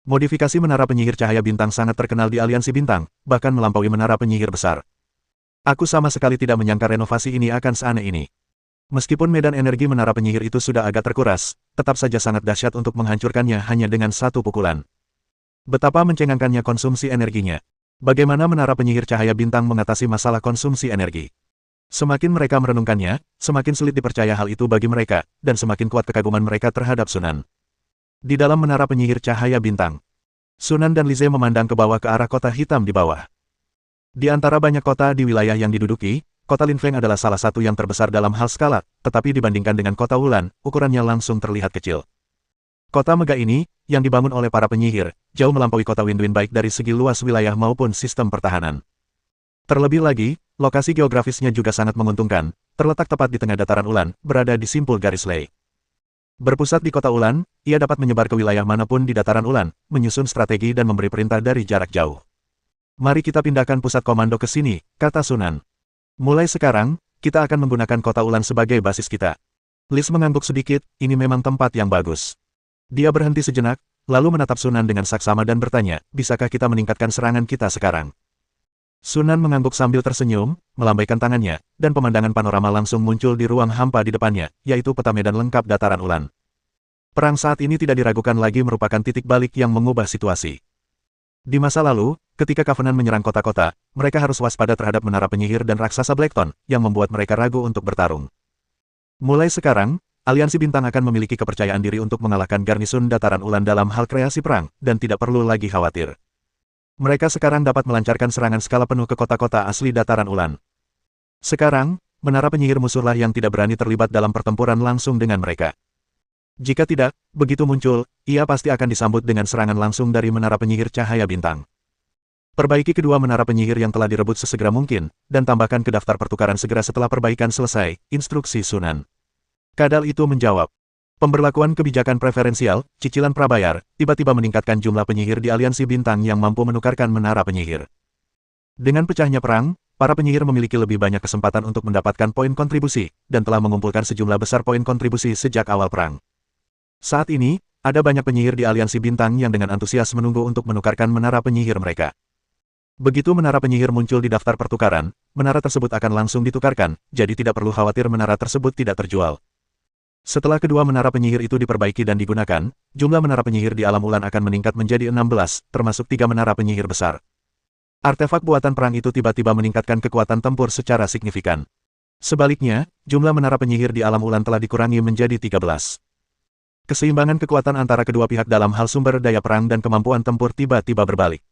Modifikasi menara penyihir cahaya bintang sangat terkenal di aliansi bintang, bahkan melampaui menara penyihir besar. Aku sama sekali tidak menyangka renovasi ini akan seaneh ini. Meskipun medan energi menara penyihir itu sudah agak terkuras, tetap saja sangat dahsyat untuk menghancurkannya hanya dengan satu pukulan. Betapa mencengangkannya konsumsi energinya. Bagaimana menara penyihir cahaya bintang mengatasi masalah konsumsi energi? Semakin mereka merenungkannya, semakin sulit dipercaya hal itu bagi mereka, dan semakin kuat kekaguman mereka terhadap Sunan. Di dalam menara penyihir cahaya bintang, Sunan dan Lize memandang ke bawah ke arah kota hitam di bawah. Di antara banyak kota di wilayah yang diduduki, Kota Linfeng adalah salah satu yang terbesar dalam hal skala, tetapi dibandingkan dengan Kota Ulan, ukurannya langsung terlihat kecil. Kota megah ini, yang dibangun oleh para penyihir, jauh melampaui Kota Winduin baik dari segi luas wilayah maupun sistem pertahanan. Terlebih lagi, lokasi geografisnya juga sangat menguntungkan, terletak tepat di tengah dataran Ulan, berada di simpul garis lei. Berpusat di Kota Ulan, ia dapat menyebar ke wilayah manapun di dataran Ulan, menyusun strategi dan memberi perintah dari jarak jauh. Mari kita pindahkan pusat komando ke sini, kata Sunan. Mulai sekarang, kita akan menggunakan Kota Ulan sebagai basis kita. Liz mengangguk sedikit, ini memang tempat yang bagus. Dia berhenti sejenak, lalu menatap Sunan dengan saksama dan bertanya, bisakah kita meningkatkan serangan kita sekarang? Sunan mengangguk sambil tersenyum, melambaikan tangannya, dan pemandangan panorama langsung muncul di ruang hampa di depannya, yaitu peta medan lengkap dataran Ulan. Perang saat ini tidak diragukan lagi merupakan titik balik yang mengubah situasi. Di masa lalu, ketika Covenant menyerang kota-kota, mereka harus waspada terhadap menara penyihir dan raksasa Blackton, yang membuat mereka ragu untuk bertarung. Mulai sekarang, aliansi bintang akan memiliki kepercayaan diri untuk mengalahkan garnisun dataran Ulan dalam hal kreasi perang, dan tidak perlu lagi khawatir. Mereka sekarang dapat melancarkan serangan skala penuh ke kota-kota asli dataran Ulan. Sekarang, menara penyihir musuhlah yang tidak berani terlibat dalam pertempuran langsung dengan mereka. Jika tidak, begitu muncul, ia pasti akan disambut dengan serangan langsung dari menara penyihir cahaya bintang. Perbaiki kedua menara penyihir yang telah direbut sesegera mungkin, dan tambahkan ke daftar pertukaran segera setelah perbaikan selesai, instruksi Sunan. Kadal itu menjawab. Pemberlakuan kebijakan preferensial, cicilan prabayar, tiba-tiba meningkatkan jumlah penyihir di aliansi bintang yang mampu menukarkan menara penyihir. Dengan pecahnya perang, para penyihir memiliki lebih banyak kesempatan untuk mendapatkan poin kontribusi, dan telah mengumpulkan sejumlah besar poin kontribusi sejak awal perang. Saat ini, ada banyak penyihir di aliansi bintang yang dengan antusias menunggu untuk menukarkan menara penyihir mereka. Begitu menara penyihir muncul di daftar pertukaran, menara tersebut akan langsung ditukarkan, jadi tidak perlu khawatir menara tersebut tidak terjual. Setelah kedua menara penyihir itu diperbaiki dan digunakan, jumlah menara penyihir di alam Ulan akan meningkat menjadi 16, termasuk 3 menara penyihir besar. Artefak buatan perang itu tiba-tiba meningkatkan kekuatan tempur secara signifikan. Sebaliknya, jumlah menara penyihir di alam Ulan telah dikurangi menjadi 13. Keseimbangan kekuatan antara kedua pihak dalam hal sumber daya perang dan kemampuan tempur tiba-tiba berbalik.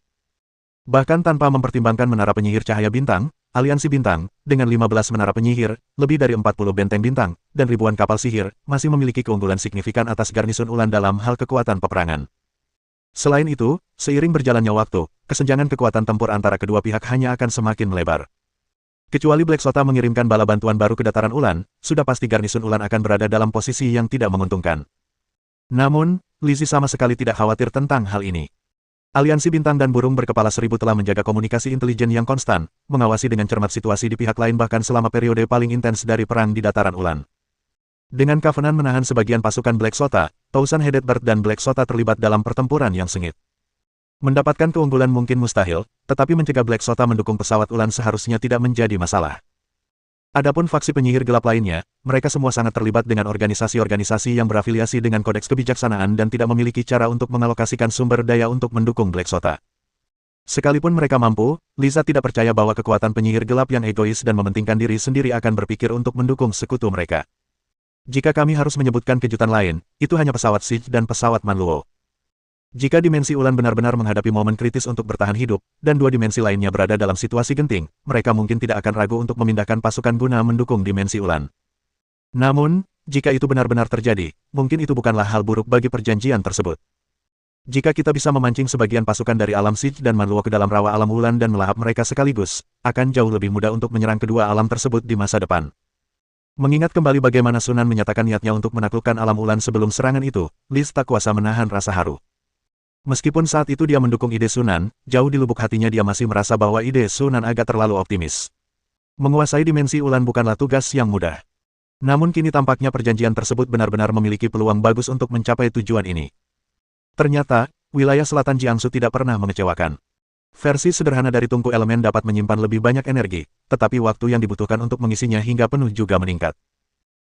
Bahkan tanpa mempertimbangkan menara penyihir cahaya bintang, aliansi bintang, dengan 15 menara penyihir, lebih dari 40 benteng bintang, dan ribuan kapal sihir, masih memiliki keunggulan signifikan atas garnisun Ulan dalam hal kekuatan peperangan. Selain itu, seiring berjalannya waktu, kesenjangan kekuatan tempur antara kedua pihak hanya akan semakin melebar. Kecuali Black Sota mengirimkan bala bantuan baru ke dataran Ulan, sudah pasti garnisun Ulan akan berada dalam posisi yang tidak menguntungkan. Namun, Lizzie sama sekali tidak khawatir tentang hal ini. Aliansi bintang dan burung berkepala seribu telah menjaga komunikasi intelijen yang konstan, mengawasi dengan cermat situasi di pihak lain bahkan selama periode paling intens dari perang di dataran Ulan. Dengan Covenant menahan sebagian pasukan Black Sota, Tausan Hedetbird dan Black Sota terlibat dalam pertempuran yang sengit. Mendapatkan keunggulan mungkin mustahil, tetapi mencegah Black Sota mendukung pesawat Ulan seharusnya tidak menjadi masalah. Adapun faksi penyihir gelap lainnya, mereka semua sangat terlibat dengan organisasi-organisasi yang berafiliasi dengan kodeks kebijaksanaan dan tidak memiliki cara untuk mengalokasikan sumber daya untuk mendukung Black Sota. Sekalipun mereka mampu, Lisa tidak percaya bahwa kekuatan penyihir gelap yang egois dan mementingkan diri sendiri akan berpikir untuk mendukung sekutu mereka. Jika kami harus menyebutkan kejutan lain, itu hanya pesawat Siege dan pesawat Manluo. Jika dimensi Ulan benar-benar menghadapi momen kritis untuk bertahan hidup, dan dua dimensi lainnya berada dalam situasi genting, mereka mungkin tidak akan ragu untuk memindahkan pasukan guna mendukung dimensi Ulan. Namun, jika itu benar-benar terjadi, mungkin itu bukanlah hal buruk bagi perjanjian tersebut. Jika kita bisa memancing sebagian pasukan dari alam Siege dan Manluo ke dalam rawa alam Ulan dan melahap mereka sekaligus, akan jauh lebih mudah untuk menyerang kedua alam tersebut di masa depan. Mengingat kembali bagaimana Sunan menyatakan niatnya untuk menaklukkan alam Ulan sebelum serangan itu, Liz tak kuasa menahan rasa haru. Meskipun saat itu dia mendukung ide Sunan, jauh di lubuk hatinya dia masih merasa bahwa ide Sunan agak terlalu optimis. Menguasai dimensi Ulan bukanlah tugas yang mudah. Namun kini tampaknya perjanjian tersebut benar-benar memiliki peluang bagus untuk mencapai tujuan ini. Ternyata, wilayah selatan Jiangsu tidak pernah mengecewakan. Versi sederhana dari tungku elemen dapat menyimpan lebih banyak energi, tetapi waktu yang dibutuhkan untuk mengisinya hingga penuh juga meningkat.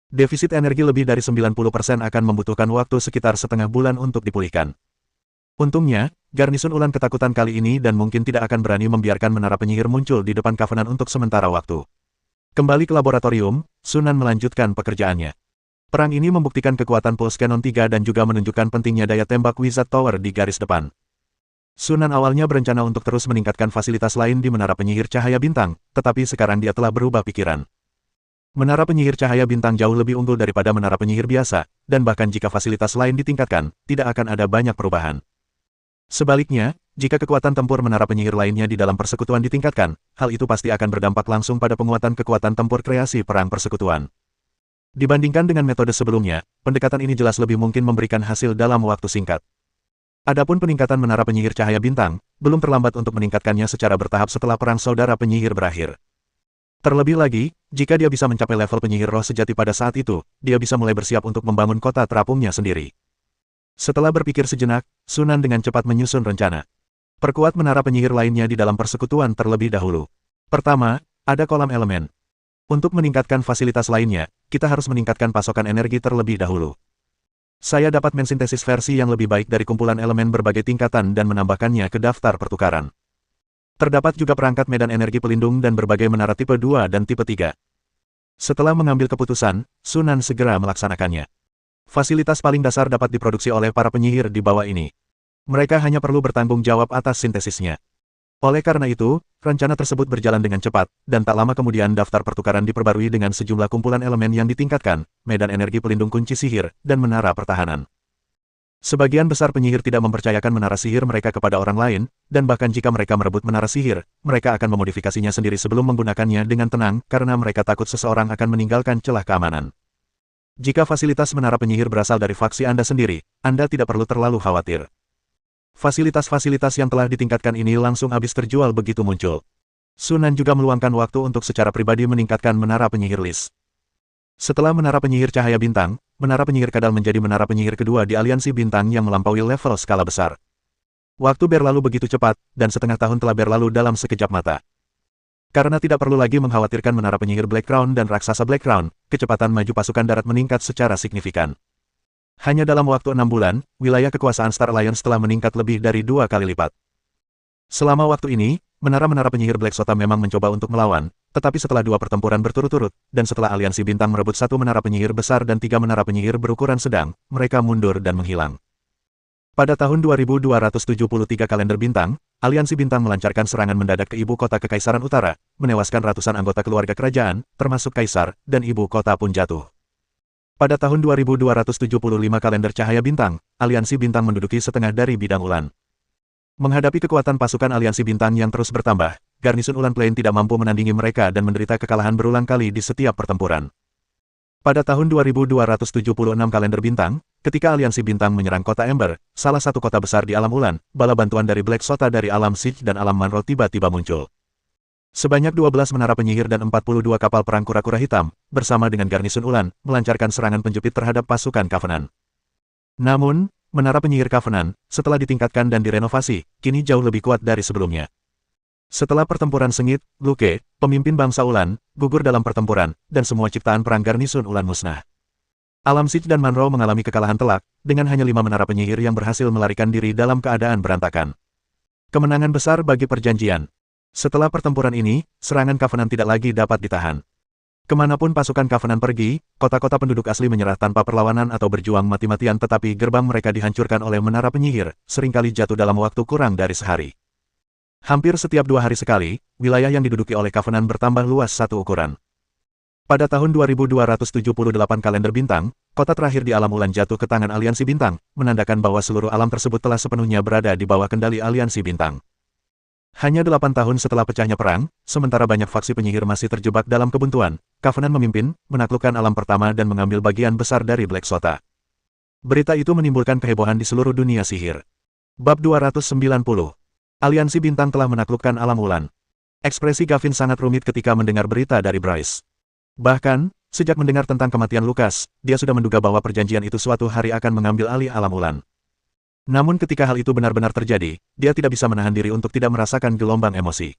Defisit energi lebih dari 90% akan membutuhkan waktu sekitar setengah bulan untuk dipulihkan. Untungnya, garnisun Ulan ketakutan kali ini dan mungkin tidak akan berani membiarkan menara penyihir muncul di depan Covenant untuk sementara waktu. Kembali ke laboratorium, Sunan melanjutkan pekerjaannya. Perang ini membuktikan kekuatan Pulse Cannon 3 dan juga menunjukkan pentingnya daya tembak Wizard Tower di garis depan. Sunan awalnya berencana untuk terus meningkatkan fasilitas lain di menara penyihir cahaya bintang, tetapi sekarang dia telah berubah pikiran. Menara penyihir cahaya bintang jauh lebih unggul daripada menara penyihir biasa, dan bahkan jika fasilitas lain ditingkatkan, tidak akan ada banyak perubahan. Sebaliknya, jika kekuatan tempur menara penyihir lainnya di dalam persekutuan ditingkatkan, hal itu pasti akan berdampak langsung pada penguatan kekuatan tempur kreasi perang persekutuan. Dibandingkan dengan metode sebelumnya, pendekatan ini jelas lebih mungkin memberikan hasil dalam waktu singkat. Adapun peningkatan menara penyihir cahaya bintang, belum terlambat untuk meningkatkannya secara bertahap setelah perang saudara penyihir berakhir. Terlebih lagi, jika dia bisa mencapai level penyihir roh sejati pada saat itu, dia bisa mulai bersiap untuk membangun kota terapungnya sendiri. Setelah berpikir sejenak, Sunan dengan cepat menyusun rencana. Perkuat menara penyihir lainnya di dalam persekutuan terlebih dahulu. Pertama, ada kolam elemen. Untuk meningkatkan fasilitas lainnya, kita harus meningkatkan pasokan energi terlebih dahulu. Saya dapat mensintesis versi yang lebih baik dari kumpulan elemen berbagai tingkatan dan menambahkannya ke daftar pertukaran. Terdapat juga perangkat medan energi pelindung dan berbagai menara tipe 2 dan tipe 3. Setelah mengambil keputusan, Sunan segera melaksanakannya. Fasilitas paling dasar dapat diproduksi oleh para penyihir di bawah ini. Mereka hanya perlu bertanggung jawab atas sintesisnya. Oleh karena itu, rencana tersebut berjalan dengan cepat, dan tak lama kemudian daftar pertukaran diperbarui dengan sejumlah kumpulan elemen yang ditingkatkan, medan energi pelindung kunci sihir, dan menara pertahanan. Sebagian besar penyihir tidak mempercayakan menara sihir mereka kepada orang lain, dan bahkan jika mereka merebut menara sihir, mereka akan memodifikasinya sendiri sebelum menggunakannya dengan tenang karena mereka takut seseorang akan meninggalkan celah keamanan. Jika fasilitas menara penyihir berasal dari faksi Anda sendiri, Anda tidak perlu terlalu khawatir. Fasilitas-fasilitas yang telah ditingkatkan ini langsung habis terjual begitu muncul. Sunan juga meluangkan waktu untuk secara pribadi meningkatkan menara penyihir Lis. Setelah menara penyihir cahaya bintang, menara penyihir kadal menjadi menara penyihir kedua di aliansi bintang yang melampaui level skala besar. Waktu berlalu begitu cepat, dan setengah tahun telah berlalu dalam sekejap mata. Karena tidak perlu lagi mengkhawatirkan menara penyihir Black Crown dan raksasa Black Crown, kecepatan maju pasukan darat meningkat secara signifikan. Hanya dalam waktu 6 bulan, wilayah kekuasaan Star Alliance telah meningkat lebih dari 2 kali lipat. Selama waktu ini, menara-menara penyihir Black Sota memang mencoba untuk melawan, tetapi setelah 2 pertempuran berturut-turut, dan setelah aliansi bintang merebut 1 menara penyihir besar dan 3 menara penyihir berukuran sedang, mereka mundur dan menghilang. Pada tahun 2273 kalender bintang, aliansi bintang melancarkan serangan mendadak ke ibu kota Kekaisaran Utara, menewaskan ratusan anggota keluarga kerajaan, termasuk kaisar, dan ibu kota pun jatuh. Pada tahun 2275 kalender cahaya bintang, aliansi bintang menduduki setengah dari bidang Ulan. Menghadapi kekuatan pasukan aliansi bintang yang terus bertambah, garnisun Ulan Plain tidak mampu menandingi mereka dan menderita kekalahan berulang kali di setiap pertempuran. Pada tahun 2276 kalender bintang, ketika aliansi bintang menyerang kota Ember, salah satu kota besar di alam Ulan, bala bantuan dari Black Sota dari alam Siege dan alam Manro tiba-tiba muncul. Sebanyak 12 menara penyihir dan 42 kapal perang kura-kura hitam, bersama dengan garnisun Ulan, melancarkan serangan penjepit terhadap pasukan Covenant. Namun, menara penyihir Covenant, setelah ditingkatkan dan direnovasi, kini jauh lebih kuat dari sebelumnya. Setelah pertempuran sengit, Luke, pemimpin bangsa Ulan, gugur dalam pertempuran, dan semua ciptaan perang garnisun Ulan musnah. Alam Siege dan Manro mengalami kekalahan telak, dengan hanya 5 menara penyihir yang berhasil melarikan diri dalam keadaan berantakan. Kemenangan besar bagi perjanjian. Setelah pertempuran ini, serangan Covenant tidak lagi dapat ditahan. Kemanapun pasukan Covenant pergi, kota-kota penduduk asli menyerah tanpa perlawanan atau berjuang mati-matian, tetapi gerbang mereka dihancurkan oleh menara penyihir, seringkali jatuh dalam waktu kurang dari sehari. Hampir setiap 2 hari sekali, wilayah yang diduduki oleh Covenant bertambah luas satu ukuran. Pada tahun 2278 kalender bintang, kota terakhir di alam Ulan jatuh ke tangan aliansi bintang, menandakan bahwa seluruh alam tersebut telah sepenuhnya berada di bawah kendali aliansi bintang. Hanya 8 tahun setelah pecahnya perang, sementara banyak faksi penyihir masih terjebak dalam kebuntuan, Covenant memimpin, menaklukkan alam pertama dan mengambil bagian besar dari Black Sota. Berita itu menimbulkan kehebohan di seluruh dunia sihir. Bab 290. Aliansi bintang telah menaklukkan alam Ulan. Ekspresi Gavin sangat rumit ketika mendengar berita dari Bryce. Bahkan, sejak mendengar tentang kematian Lucas, dia sudah menduga bahwa perjanjian itu suatu hari akan mengambil alih alam Ulan. Namun ketika hal itu benar-benar terjadi, dia tidak bisa menahan diri untuk tidak merasakan gelombang emosi.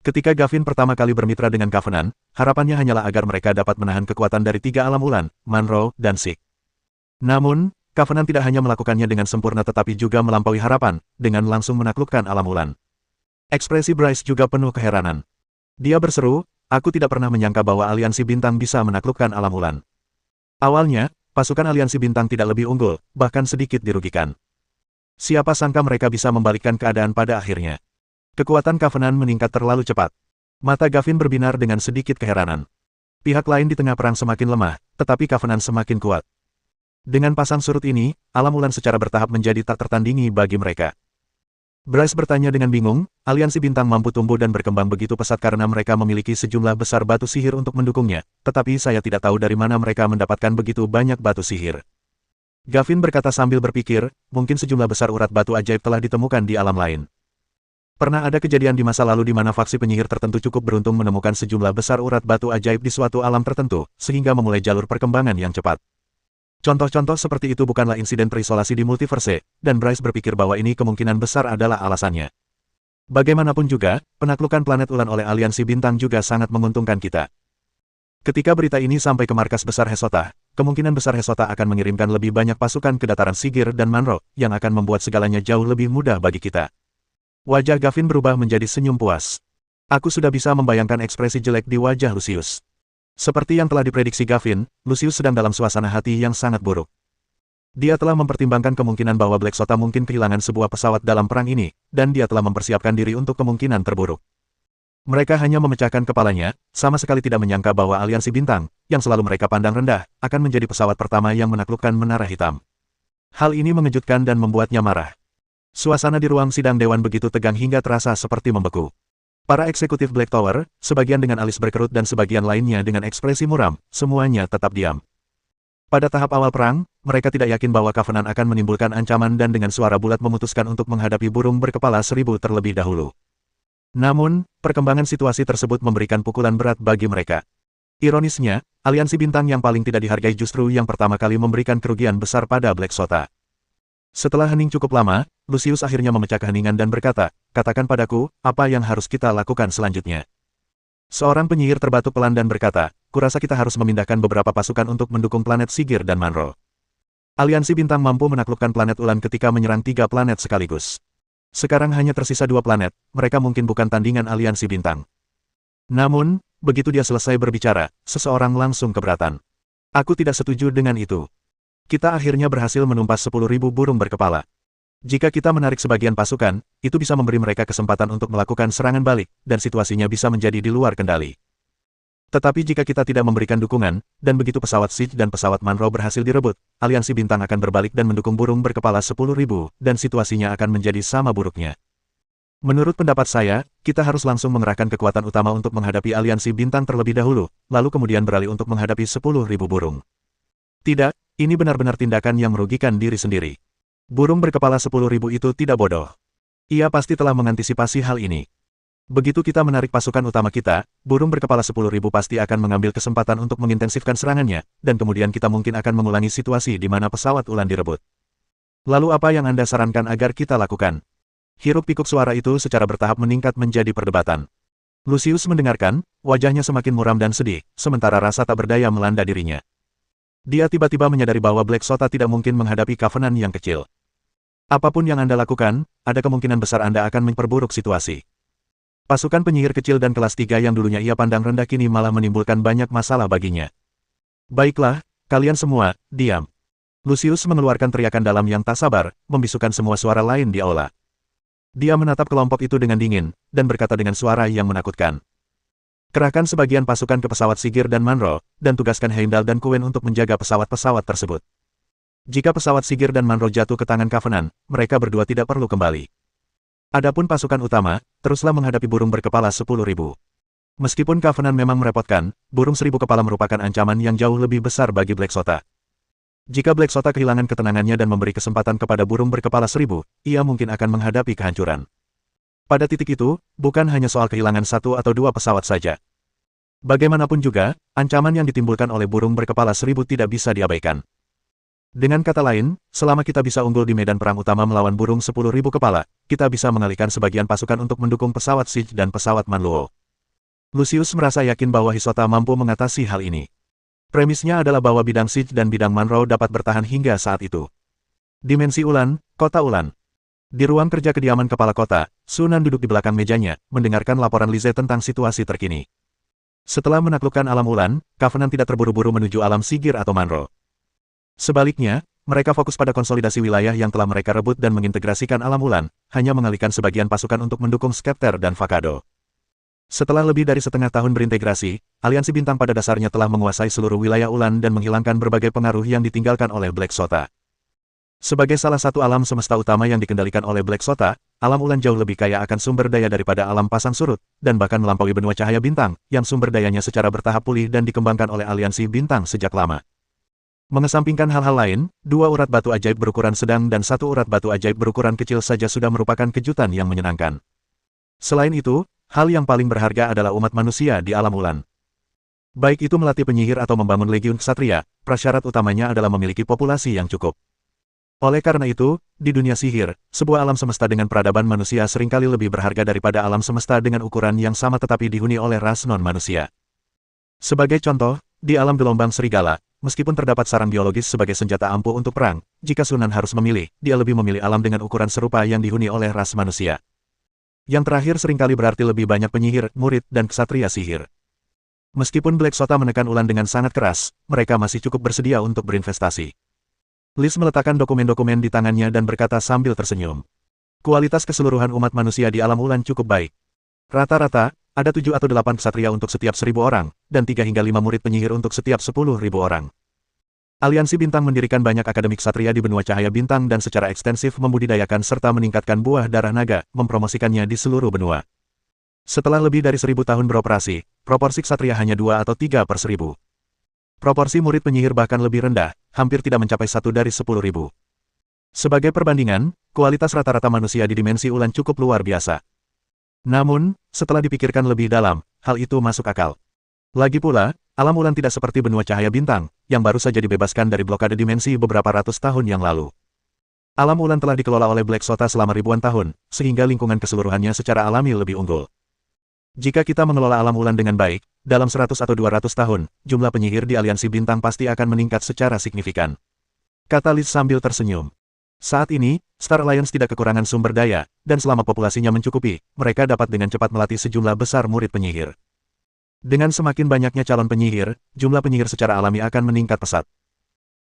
Ketika Gavin pertama kali bermitra dengan Covenant, harapannya hanyalah agar mereka dapat menahan kekuatan dari 3 alam Ulan, Manro, dan Siege. Namun, Covenant tidak hanya melakukannya dengan sempurna tetapi juga melampaui harapan, dengan langsung menaklukkan alam Ulan. Ekspresi Bryce juga penuh keheranan. Dia berseru, "Aku tidak pernah menyangka bahwa aliansi bintang bisa menaklukkan alam Ulan." Awalnya, pasukan aliansi bintang tidak lebih unggul, bahkan sedikit dirugikan. Siapa sangka mereka bisa membalikkan keadaan pada akhirnya. Kekuatan Covenant meningkat terlalu cepat. Mata Gavin berbinar dengan sedikit keheranan. Pihak lain di tengah perang semakin lemah, tetapi Covenant semakin kuat. Dengan pasang surut ini, alam Ulan secara bertahap menjadi tak tertandingi bagi mereka. Bryce bertanya dengan bingung, aliansi bintang mampu tumbuh dan berkembang begitu pesat karena mereka memiliki sejumlah besar batu sihir untuk mendukungnya, tetapi saya tidak tahu dari mana mereka mendapatkan begitu banyak batu sihir. Gavin berkata sambil berpikir, mungkin sejumlah besar urat batu ajaib telah ditemukan di alam lain. Pernah ada kejadian di masa lalu di mana faksi penyihir tertentu cukup beruntung menemukan sejumlah besar urat batu ajaib di suatu alam tertentu, sehingga memulai jalur perkembangan yang cepat. Contoh-contoh seperti itu bukanlah insiden terisolasi di multiverse, dan Bryce berpikir bahwa ini kemungkinan besar adalah alasannya. Bagaimanapun juga, penaklukan planet Ulan oleh aliansi bintang juga sangat menguntungkan kita. Ketika berita ini sampai ke markas besar Hesota, kemungkinan besar Hesota akan mengirimkan lebih banyak pasukan ke dataran Sigir dan Manro, yang akan membuat segalanya jauh lebih mudah bagi kita. Wajah Gavin berubah menjadi senyum puas. Aku sudah bisa membayangkan ekspresi jelek di wajah Lucius. Seperti yang telah diprediksi Gavin, Lucius sedang dalam suasana hati yang sangat buruk. Dia telah mempertimbangkan kemungkinan bahwa Black Sota mungkin kehilangan sebuah pesawat dalam perang ini, dan dia telah mempersiapkan diri untuk kemungkinan terburuk. Mereka hanya memecahkan kepalanya, sama sekali tidak menyangka bahwa aliansi bintang, yang selalu mereka pandang rendah, akan menjadi pesawat pertama yang menaklukkan Menara Hitam. Hal ini mengejutkan dan membuatnya marah. Suasana di ruang sidang dewan begitu tegang hingga terasa seperti membeku. Para eksekutif Black Tower, sebagian dengan alis berkerut dan sebagian lainnya dengan ekspresi muram, semuanya tetap diam. Pada tahap awal perang, mereka tidak yakin bahwa Covenant akan menimbulkan ancaman dan dengan suara bulat memutuskan untuk menghadapi burung berkepala 1000 terlebih dahulu. Namun, perkembangan situasi tersebut memberikan pukulan berat bagi mereka. Ironisnya, aliansi bintang yang paling tidak dihargai justru yang pertama kali memberikan kerugian besar pada Black Sota. Setelah hening cukup lama, Lucius akhirnya memecah keheningan dan berkata, "Katakan padaku, apa yang harus kita lakukan selanjutnya?" Seorang penyihir terbatuk pelan dan berkata, "Kurasa kita harus memindahkan beberapa pasukan untuk mendukung planet Sigir dan Manro. Aliansi bintang mampu menaklukkan planet Ulan ketika menyerang 3 planet sekaligus. Sekarang hanya tersisa 2 planet, mereka mungkin bukan tandingan aliansi bintang. Namun, begitu dia selesai berbicara, seseorang langsung keberatan. Aku tidak setuju dengan itu. Kita akhirnya berhasil menumpas 10.000 burung berkepala. Jika kita menarik sebagian pasukan, itu bisa memberi mereka kesempatan untuk melakukan serangan balik, dan situasinya bisa menjadi di luar kendali. Tetapi jika kita tidak memberikan dukungan, dan begitu pesawat Siege dan pesawat Manro berhasil direbut, aliansi bintang akan berbalik dan mendukung burung berkepala 10.000, dan situasinya akan menjadi sama buruknya. Menurut pendapat saya, kita harus langsung mengerahkan kekuatan utama untuk menghadapi aliansi bintang terlebih dahulu, lalu kemudian beralih untuk menghadapi 10.000 burung. Tidak, ini benar-benar tindakan yang merugikan diri sendiri. Burung berkepala 10.000 itu tidak bodoh. Ia pasti telah mengantisipasi hal ini. Begitu kita menarik pasukan utama kita, burung berkepala 10.000 pasti akan mengambil kesempatan untuk mengintensifkan serangannya, dan kemudian kita mungkin akan mengulangi situasi di mana pesawat Ulan direbut. Lalu apa yang Anda sarankan agar kita lakukan? Hiruk-pikuk suara itu secara bertahap meningkat menjadi perdebatan. Lucius mendengarkan, wajahnya semakin muram dan sedih, sementara rasa tak berdaya melanda dirinya. Dia tiba-tiba menyadari bahwa Black Sota tidak mungkin menghadapi Covenant yang kecil. Apapun yang Anda lakukan, ada kemungkinan besar Anda akan memperburuk situasi. Pasukan penyihir kecil dan kelas 3 yang dulunya ia pandang rendah kini malah menimbulkan banyak masalah baginya. Baiklah, kalian semua, diam. Lucius mengeluarkan teriakan dalam yang tak sabar, membisukan semua suara lain di aula. Dia menatap kelompok itu dengan dingin, dan berkata dengan suara yang menakutkan. Kerahkan sebagian pasukan ke pesawat Sigir dan Manro, dan tugaskan Heimdall dan Kuwen untuk menjaga pesawat-pesawat tersebut. Jika pesawat Sigir dan Manro jatuh ke tangan Covenant, mereka berdua tidak perlu kembali. Adapun pasukan utama, teruslah menghadapi burung berkepala 10.000. Meskipun Covenant memang merepotkan, burung 1.000 kepala merupakan ancaman yang jauh lebih besar bagi Black Sota. Jika Black Sota kehilangan ketenangannya dan memberi kesempatan kepada burung berkepala 1.000, ia mungkin akan menghadapi kehancuran. Pada titik itu, bukan hanya soal kehilangan 1 atau 2 pesawat saja. Bagaimanapun juga, ancaman yang ditimbulkan oleh burung berkepala 1.000 tidak bisa diabaikan. Dengan kata lain, selama kita bisa unggul di medan perang utama melawan burung 10.000 kepala, kita bisa mengalihkan sebagian pasukan untuk mendukung pesawat Siege dan pesawat Manluo. Lucius merasa yakin bahwa Hisota mampu mengatasi hal ini. Premisnya adalah bahwa bidang Siege dan bidang Manro dapat bertahan hingga saat itu. Dimensi Ulan, Kota Ulan. Di ruang kerja kediaman kepala kota, Sunan duduk di belakang mejanya, mendengarkan laporan Lise tentang situasi terkini. Setelah menaklukkan alam Ulan, Covenant tidak terburu-buru menuju alam Sigir atau Manro. Sebaliknya, mereka fokus pada konsolidasi wilayah yang telah mereka rebut dan mengintegrasikan alam Ulan, hanya mengalihkan sebagian pasukan untuk mendukung Skepter dan Vakado. Setelah lebih dari setengah tahun berintegrasi, aliansi bintang pada dasarnya telah menguasai seluruh wilayah Ulan dan menghilangkan berbagai pengaruh yang ditinggalkan oleh Black Sota. Sebagai salah satu alam semesta utama yang dikendalikan oleh Black Sota, alam Ulan jauh lebih kaya akan sumber daya daripada alam pasang surut, dan bahkan melampaui benua cahaya bintang, yang sumber dayanya secara bertahap pulih dan dikembangkan oleh aliansi bintang sejak lama. Mengesampingkan hal-hal lain, 2 urat batu ajaib berukuran sedang dan 1 urat batu ajaib berukuran kecil saja sudah merupakan kejutan yang menyenangkan. Selain itu, hal yang paling berharga adalah umat manusia di alam Ulan. Baik itu melatih penyihir atau membangun legiun ksatria, prasyarat utamanya adalah memiliki populasi yang cukup. Oleh karena itu, di dunia sihir, sebuah alam semesta dengan peradaban manusia seringkali lebih berharga daripada alam semesta dengan ukuran yang sama tetapi dihuni oleh ras non-manusia. Sebagai contoh, di alam gelombang serigala, meskipun terdapat sarang biologis sebagai senjata ampuh untuk perang, jika Sunan harus memilih, dia lebih memilih alam dengan ukuran serupa yang dihuni oleh ras manusia. Yang terakhir seringkali berarti lebih banyak penyihir, murid, dan ksatria sihir. Meskipun Black Sota menekan Ulan dengan sangat keras, mereka masih cukup bersedia untuk berinvestasi. Liz meletakkan dokumen-dokumen di tangannya dan berkata sambil tersenyum. Kualitas keseluruhan umat manusia di alam Ulan cukup baik. Rata-rata, ada 7 atau 8 ksatria untuk setiap 1.000 orang, dan 3 hingga 5 murid penyihir untuk setiap 10.000 orang. Aliansi Bintang mendirikan banyak akademi ksatria di benua cahaya bintang dan secara ekstensif membudidayakan serta meningkatkan buah darah naga, mempromosikannya di seluruh benua. Setelah lebih dari 1.000 tahun beroperasi, proporsi ksatria hanya 2 atau 3 per 1.000. Proporsi murid penyihir bahkan lebih rendah, hampir tidak mencapai 1 dari 10.000. Sebagai perbandingan, kualitas rata-rata manusia di dimensi Ulan cukup luar biasa. Namun, setelah dipikirkan lebih dalam, hal itu masuk akal. Lagi pula, alam Ulan tidak seperti benua cahaya bintang, yang baru saja dibebaskan dari blokade dimensi beberapa ratus tahun yang lalu. Alam Ulan telah dikelola oleh Black Sota selama ribuan tahun, sehingga lingkungan keseluruhannya secara alami lebih unggul. Jika kita mengelola alam Ulan dengan baik, dalam 100 atau 200 tahun, jumlah penyihir di aliansi bintang pasti akan meningkat secara signifikan. Kata Liz sambil tersenyum. Saat ini, Star Alliance tidak kekurangan sumber daya, dan selama populasinya mencukupi, mereka dapat dengan cepat melatih sejumlah besar murid penyihir. Dengan semakin banyaknya calon penyihir, jumlah penyihir secara alami akan meningkat pesat.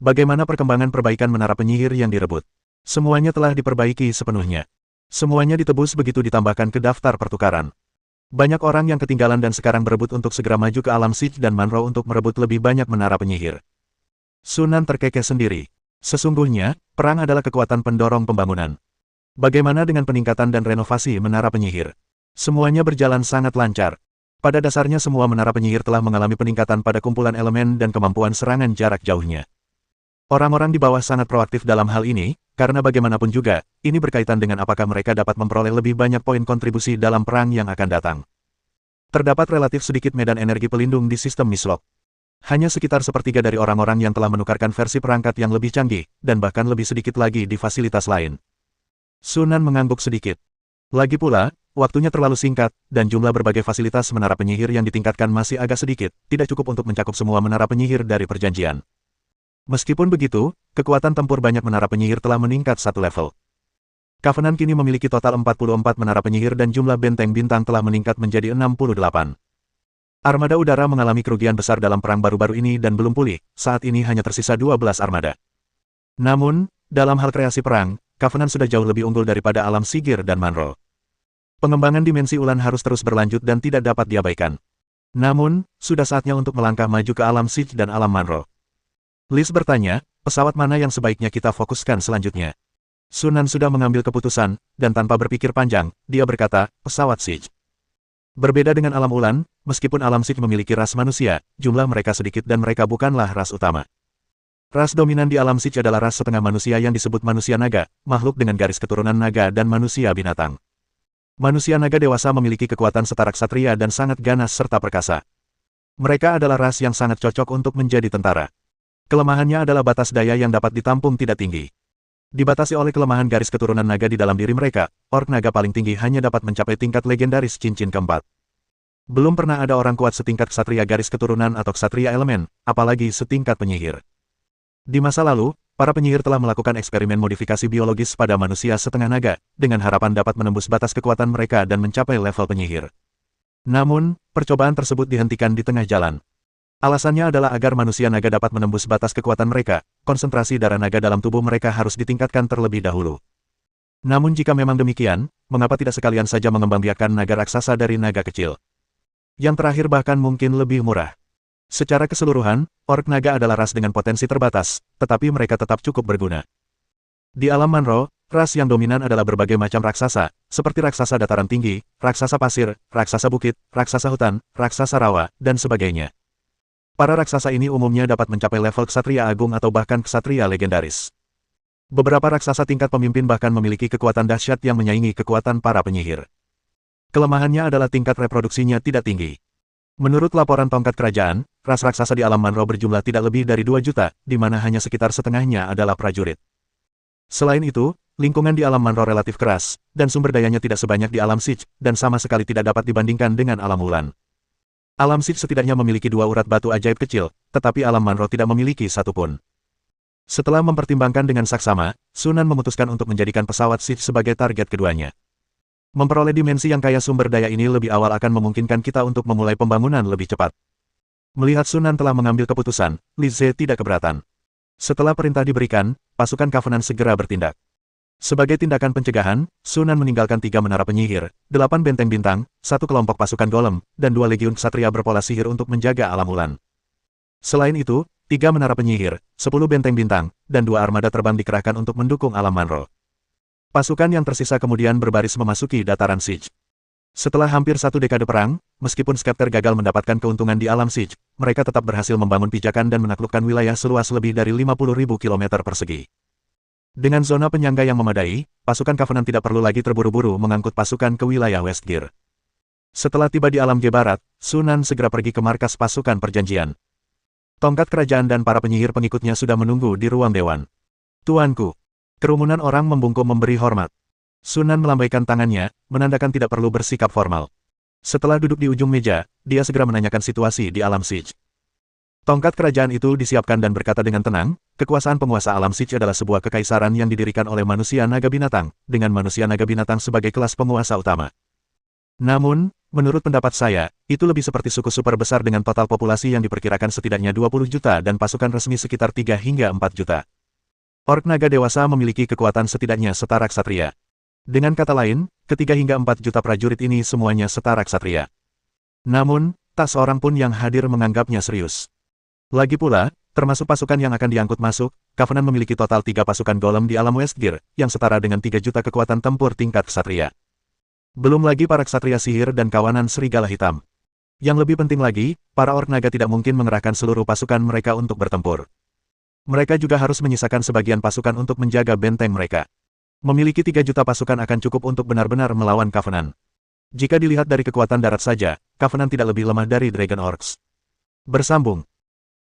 Bagaimana perkembangan perbaikan menara penyihir yang direbut? Semuanya telah diperbaiki sepenuhnya. Semuanya ditebus begitu ditambahkan ke daftar pertukaran. Banyak orang yang ketinggalan dan sekarang berebut untuk segera maju ke alam Siege dan Manro untuk merebut lebih banyak menara penyihir. Sunan terkekeh sendiri. Sesungguhnya, perang adalah kekuatan pendorong pembangunan. Bagaimana dengan peningkatan dan renovasi menara penyihir? Semuanya berjalan sangat lancar. Pada dasarnya semua menara penyihir telah mengalami peningkatan pada kumpulan elemen dan kemampuan serangan jarak jauhnya. Orang-orang di bawah sangat proaktif dalam hal ini, karena bagaimanapun juga, ini berkaitan dengan apakah mereka dapat memperoleh lebih banyak poin kontribusi dalam perang yang akan datang. Terdapat relatif sedikit medan energi pelindung di sistem Mislok. Hanya sekitar sepertiga dari orang-orang yang telah menukarkan versi perangkat yang lebih canggih, dan bahkan lebih sedikit lagi di fasilitas lain. Sunan mengangguk sedikit. Lagi pula, waktunya terlalu singkat, dan jumlah berbagai fasilitas menara penyihir yang ditingkatkan masih agak sedikit, tidak cukup untuk mencakup semua menara penyihir dari perjanjian. Meskipun begitu, kekuatan tempur banyak menara penyihir telah meningkat satu level. Covenant kini memiliki total 44 menara penyihir dan jumlah benteng bintang telah meningkat menjadi 68. Armada udara mengalami kerugian besar dalam perang baru-baru ini dan belum pulih, saat ini hanya tersisa 12 armada. Namun, dalam hal kreasi perang, Covenant sudah jauh lebih unggul daripada alam Sigir dan Manro. Pengembangan dimensi Ulan harus terus berlanjut dan tidak dapat diabaikan. Namun, sudah saatnya untuk melangkah maju ke alam Siege dan alam Manro. Liz bertanya, pesawat mana yang sebaiknya kita fokuskan selanjutnya? Sunan sudah mengambil keputusan, dan tanpa berpikir panjang, dia berkata, pesawat Siege. Berbeda dengan alam Ulan, meskipun alam Siege memiliki ras manusia, jumlah mereka sedikit dan mereka bukanlah ras utama. Ras dominan di alam Siege adalah ras setengah manusia yang disebut manusia naga, makhluk dengan garis keturunan naga dan manusia binatang. Manusia naga dewasa memiliki kekuatan setara ksatria dan sangat ganas serta perkasa. Mereka adalah ras yang sangat cocok untuk menjadi tentara. Kelemahannya adalah batas daya yang dapat ditampung tidak tinggi. Dibatasi oleh kelemahan garis keturunan naga di dalam diri mereka, ork naga paling tinggi hanya dapat mencapai tingkat legendaris cincin keempat. Belum pernah ada orang kuat setingkat ksatria garis keturunan atau ksatria elemen, apalagi setingkat penyihir. Di masa lalu, para penyihir telah melakukan eksperimen modifikasi biologis pada manusia setengah naga, dengan harapan dapat menembus batas kekuatan mereka dan mencapai level penyihir. Namun, percobaan tersebut dihentikan di tengah jalan. Alasannya adalah agar manusia naga dapat menembus batas kekuatan mereka, konsentrasi darah naga dalam tubuh mereka harus ditingkatkan terlebih dahulu. Namun jika memang demikian, mengapa tidak sekalian saja mengembangbiakkan naga raksasa dari naga kecil? Yang terakhir bahkan mungkin lebih murah. Secara keseluruhan, ork naga adalah ras dengan potensi terbatas, tetapi mereka tetap cukup berguna. Di alam Manro, ras yang dominan adalah berbagai macam raksasa, seperti raksasa dataran tinggi, raksasa pasir, raksasa bukit, raksasa hutan, raksasa rawa, dan sebagainya. Para raksasa ini umumnya dapat mencapai level ksatria agung atau bahkan ksatria legendaris. Beberapa raksasa tingkat pemimpin bahkan memiliki kekuatan dahsyat yang menyaingi kekuatan para penyihir. Kelemahannya adalah tingkat reproduksinya tidak tinggi. Menurut laporan tongkat kerajaan, ras raksasa di alam Manro berjumlah tidak lebih dari 2 juta, di mana hanya sekitar setengahnya adalah prajurit. Selain itu, lingkungan di alam Manro relatif keras, dan sumber dayanya tidak sebanyak di alam Siege, dan sama sekali tidak dapat dibandingkan dengan alam Ulan. Alam Siege setidaknya memiliki 2 urat batu ajaib kecil, tetapi alam Manro tidak memiliki satu pun. Setelah mempertimbangkan dengan saksama, Sunan memutuskan untuk menjadikan pesawat Siege sebagai target keduanya. Memperoleh dimensi yang kaya sumber daya ini lebih awal akan memungkinkan kita untuk memulai pembangunan lebih cepat. Melihat Sunan telah mengambil keputusan, Li Ze tidak keberatan. Setelah perintah diberikan, pasukan Covenant segera bertindak. Sebagai tindakan pencegahan, Sunan meninggalkan 3 menara penyihir, 8 benteng bintang, 1 kelompok pasukan golem, dan 2 legiun ksatria berpola sihir untuk menjaga alam Ulan. Selain itu, 3 menara penyihir, 10 benteng bintang, dan 2 armada terbang dikerahkan untuk mendukung alam Manro. Pasukan yang tersisa kemudian berbaris memasuki dataran Siege. Setelah hampir 1 dekade perang, meskipun Scepter gagal mendapatkan keuntungan di alam Siege, mereka tetap berhasil membangun pijakan dan menaklukkan wilayah seluas lebih dari 50.000 km persegi. Dengan zona penyangga yang memadai, pasukan Covenant tidak perlu lagi terburu-buru mengangkut pasukan ke wilayah Westgear. Setelah tiba di alam G Barat, Sunan segera pergi ke markas pasukan perjanjian. Tongkat kerajaan dan para penyihir pengikutnya sudah menunggu di ruang dewan. Tuanku. Kerumunan orang membungkuk memberi hormat. Sunan melambaikan tangannya, menandakan tidak perlu bersikap formal. Setelah duduk di ujung meja, dia segera menanyakan situasi di alam Siege. Tongkat kerajaan itu disiapkan dan berkata dengan tenang, kekuasaan penguasa alam Siege adalah sebuah kekaisaran yang didirikan oleh manusia naga binatang, dengan manusia naga binatang sebagai kelas penguasa utama. Namun, menurut pendapat saya, itu lebih seperti suku super besar dengan total populasi yang diperkirakan setidaknya 20 juta dan pasukan resmi sekitar 3 hingga 4 juta. Ork naga dewasa memiliki kekuatan setidaknya setara ksatria. Dengan kata lain, ketiga hingga 4 juta prajurit ini semuanya setara ksatria. Namun, tak seorang pun yang hadir menganggapnya serius. Lagi pula, termasuk pasukan yang akan diangkut masuk, Covenant memiliki total 3 pasukan golem di alam Westgear, yang setara dengan 3 juta kekuatan tempur tingkat ksatria. Belum lagi para ksatria sihir dan kawanan serigala hitam. Yang lebih penting lagi, para ork naga tidak mungkin mengerahkan seluruh pasukan mereka untuk bertempur. Mereka juga harus menyisakan sebagian pasukan untuk menjaga benteng mereka. Memiliki 3 juta pasukan akan cukup untuk benar-benar melawan Covenant. Jika dilihat dari kekuatan darat saja, Covenant tidak lebih lemah dari Dragon Orcs. Bersambung,